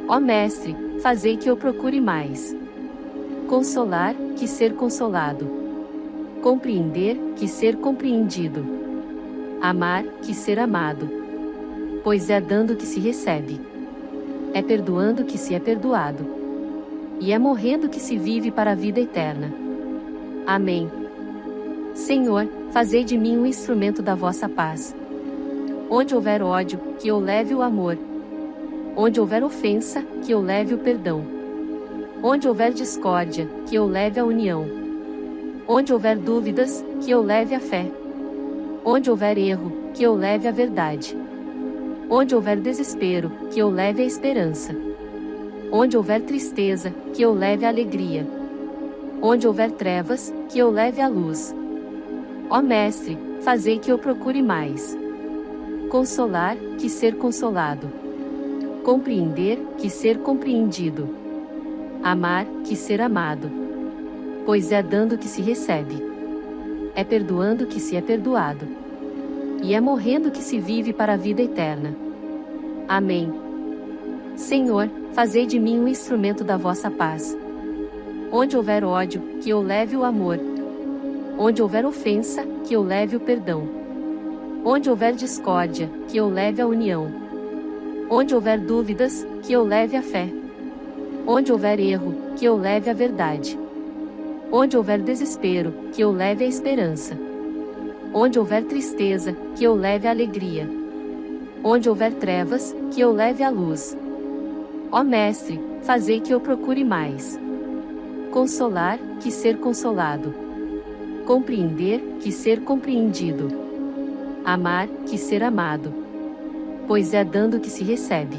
Ó Mestre, fazei que eu procure mais. Consolar, que ser consolado. Compreender, que ser compreendido. Amar, que ser amado. Pois é dando que se recebe. É perdoando que se é perdoado. E é morrendo que se vive para a vida eterna. Amém. Senhor, fazei de mim um instrumento da vossa paz. Onde houver ódio, que eu leve o amor. Onde houver ofensa, que eu leve o perdão. Onde houver discórdia, que eu leve a união. Onde houver dúvidas, que eu leve a fé. Onde houver erro, que eu leve a verdade. Onde houver desespero, que eu leve a esperança. Onde houver tristeza, que eu leve a alegria. Onde houver trevas, que eu leve a luz. Ó Mestre, fazei que eu procure mais. Consolar, que ser consolado. Compreender, que ser compreendido. Amar, que ser amado. Pois é dando que se recebe. É perdoando que se é perdoado. E é morrendo que se vive para a vida eterna. Amém. Senhor, fazei de mim um instrumento da vossa paz. Onde houver ódio, que eu leve o amor. Onde houver ofensa, que eu leve o perdão. Onde houver discórdia, que eu leve a união. Onde houver dúvidas, que eu leve a fé. Onde houver erro, que eu leve a verdade. Onde houver desespero, que eu leve a esperança. Onde houver tristeza, que eu leve a alegria. Onde houver trevas, que eu leve a luz. Ó Mestre, fazei que eu procure mais. Consolar, que ser consolado. Compreender, que ser compreendido. Amar, que ser amado. Pois é dando que se recebe.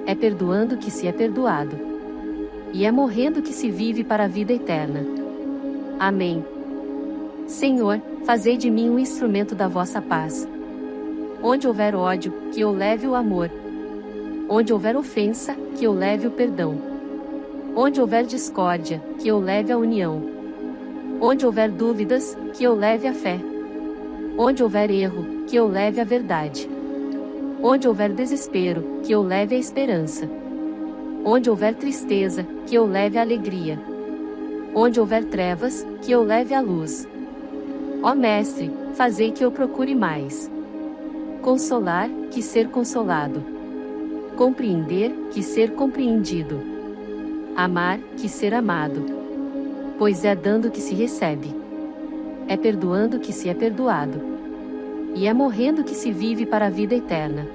É perdoando que se é perdoado. E é morrendo que se vive para a vida eterna. Amém. Senhor, fazei de mim um instrumento da vossa paz. Onde houver ódio, que eu leve o amor. Onde houver ofensa, que eu leve o perdão. Onde houver discórdia, que eu leve a união. Onde houver dúvidas, que eu leve a fé. Onde houver erro, que eu leve a verdade. Onde houver desespero, que eu leve a esperança. Onde houver tristeza, que eu leve a alegria. Onde houver trevas, que eu leve a luz. Ó Mestre, fazei que eu procure mais. Consolar, que ser consolado. Compreender, que ser compreendido. Amar, que ser amado. pois é dando que se recebe. É perdoando que se é perdoado. E é morrendo que se vive para a vida eterna.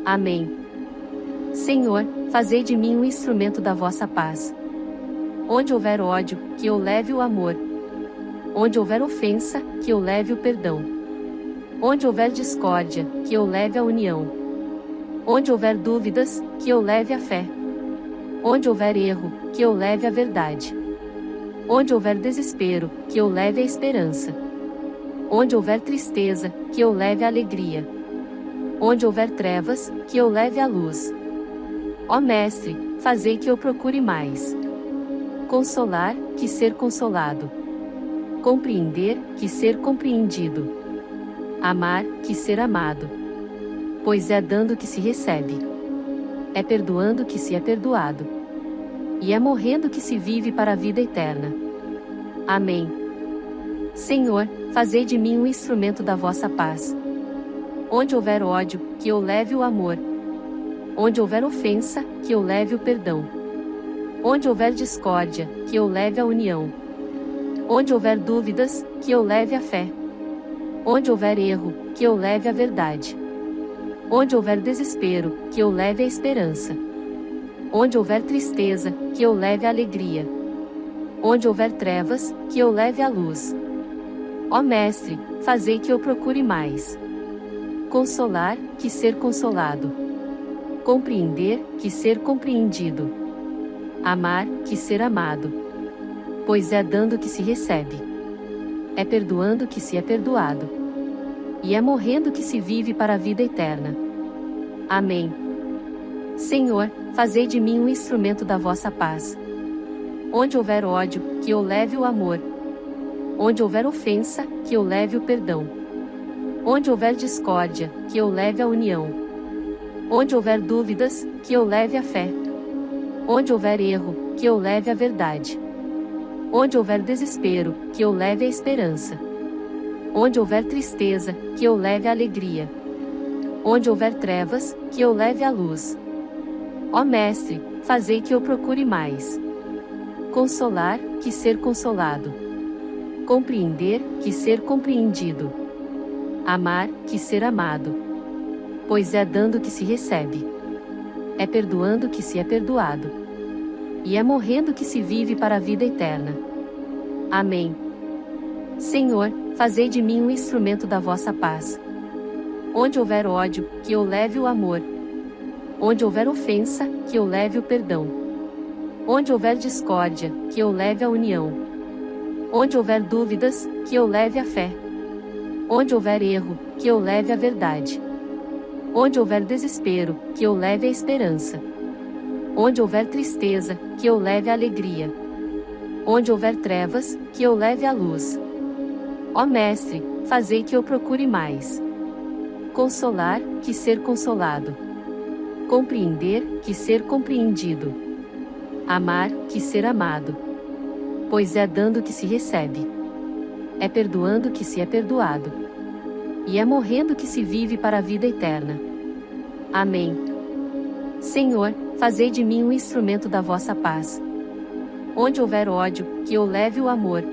Amém. Senhor, fazei de mim um instrumento da vossa paz. Onde houver ódio, que eu leve o amor. Onde houver ofensa, que eu leve o perdão. Onde houver discórdia, que eu leve a união. Onde houver dúvidas, que eu leve a fé. Onde houver erro, que eu leve a verdade. Onde houver desespero, que eu leve a esperança. Onde houver tristeza, que eu leve a alegria. Onde houver trevas, que eu leve a luz. Ó Mestre, fazei que eu procure mais. Consolar, que ser consolado. Compreender, que ser compreendido. Amar, que ser amado. Pois é dando que se recebe. É perdoando que se é perdoado. E é morrendo que se vive para a vida eterna. Amém. Senhor, fazei de mim um instrumento da vossa paz. Onde houver ódio, que eu leve o amor. Onde houver ofensa, que eu leve o perdão. Onde houver discórdia, que eu leve a união. Onde houver dúvidas, que eu leve a fé. Onde houver erro, que eu leve a verdade. Onde houver desespero, que eu leve a esperança. Onde houver tristeza, que eu leve a alegria. Onde houver trevas, que eu leve a luz. Ó Mestre, fazei que eu procure mais. Consolar, que ser consolado. Compreender, que ser compreendido. Amar, que ser amado. Pois é dando que se recebe. É perdoando que se é perdoado. E é morrendo que se vive para a vida eterna. Amém. Senhor, fazei de mim um instrumento da vossa paz. Onde houver ódio, que eu leve o amor. Onde houver ofensa, que eu leve o perdão. Onde houver discórdia, que eu leve a união. Onde houver dúvidas, que eu leve a fé. Onde houver erro, que eu leve a verdade. Onde houver desespero, que eu leve a esperança. Onde houver tristeza, que eu leve a alegria. Onde houver trevas, que eu leve a luz. Ó Mestre, fazei que eu procure mais. Consolar, que ser consolado. Compreender, que ser compreendido. Amar, que ser amado. Pois é dando que se recebe. É perdoando que se é perdoado. E é morrendo que se vive para a vida eterna. Amém. Senhor, fazei de mim um instrumento da vossa paz. Onde houver ódio, que eu leve o amor. Onde houver ofensa, que eu leve o perdão. Onde houver discórdia, que eu leve a união. Onde houver dúvidas, que eu leve a fé. Onde houver erro, que eu leve a verdade. Onde houver desespero, que eu leve a esperança. Onde houver tristeza, que eu leve a alegria. Onde houver trevas, que eu leve a luz. Ó Mestre, fazei que eu procure mais. Consolar, que ser consolado. Compreender, que ser compreendido. Amar, que ser amado. Pois é dando que se recebe. É perdoando que se é perdoado. E é morrendo que se vive para a vida eterna. Amém. Senhor, fazei de mim um instrumento da vossa paz. Onde houver ódio, que eu leve o amor.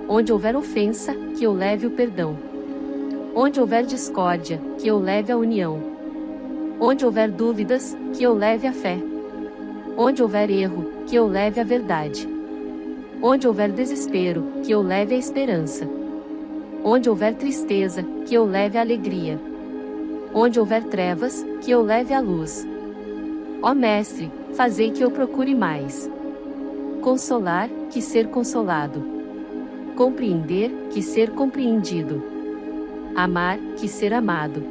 Onde houver ofensa, que eu leve o perdão. Onde houver discórdia, que eu leve a união. Onde houver dúvidas, que eu leve a fé. Onde houver erro, que eu leve a verdade. Onde houver desespero, que eu leve a esperança. Onde houver tristeza, que eu leve a alegria. Onde houver trevas, que eu leve a luz. Ó Mestre, fazei que eu procure mais. Consolar, que ser consolado. Compreender, que ser compreendido. Amar, que ser amado.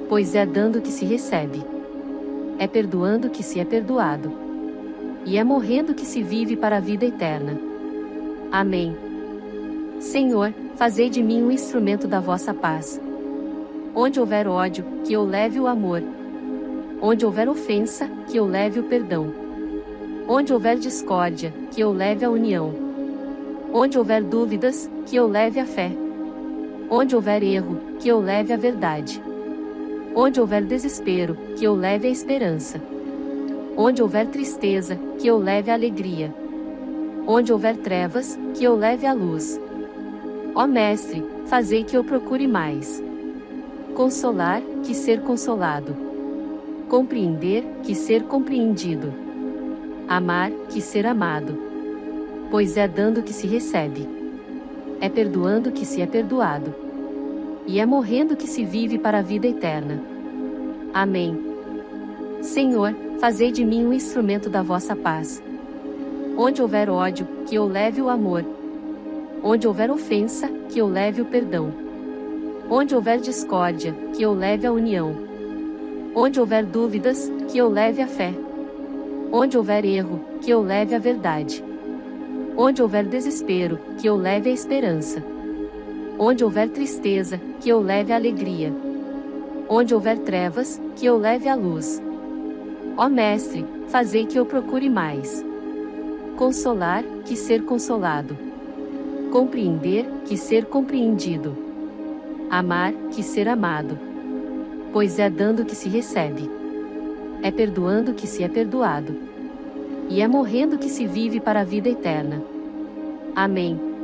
Pois é dando que se recebe. É perdoando que se é perdoado. E é morrendo que se vive para a vida eterna. Amém. Senhor, fazei de mim um instrumento da vossa paz. Onde houver ódio, que eu leve o amor. Onde houver ofensa, que eu leve o perdão. Onde houver discórdia, que eu leve a união. Onde houver dúvidas, que eu leve a fé. Onde houver erro, que eu leve a verdade. Onde houver desespero, que eu leve a esperança. Onde houver tristeza, que eu leve a alegria. Onde houver trevas, que eu leve a luz. Ó Mestre, fazei que eu procure mais. Consolar, que ser consolado. Compreender, que ser compreendido. Amar, que ser amado. Pois é dando que se recebe. É perdoando que se é perdoado. E é morrendo que se vive para a vida eterna. Amém. Senhor, fazei de mim um instrumento da vossa paz. Onde houver ódio, que eu leve o amor. Onde houver ofensa, que eu leve o perdão. Onde houver discórdia, que eu leve a união. Onde houver dúvidas, que eu leve a fé. Onde houver erro, que eu leve a verdade. Onde houver desespero, que eu leve a esperança. Onde houver tristeza, que eu leve a alegria. Onde houver trevas, que eu leve a luz. Ó Mestre, fazei que eu procure mais. Consolar, que ser consolado. Compreender, que ser compreendido. Amar, que ser amado. Pois é dando que se recebe. É perdoando que se é perdoado. E é morrendo que se vive para a vida eterna. Amém.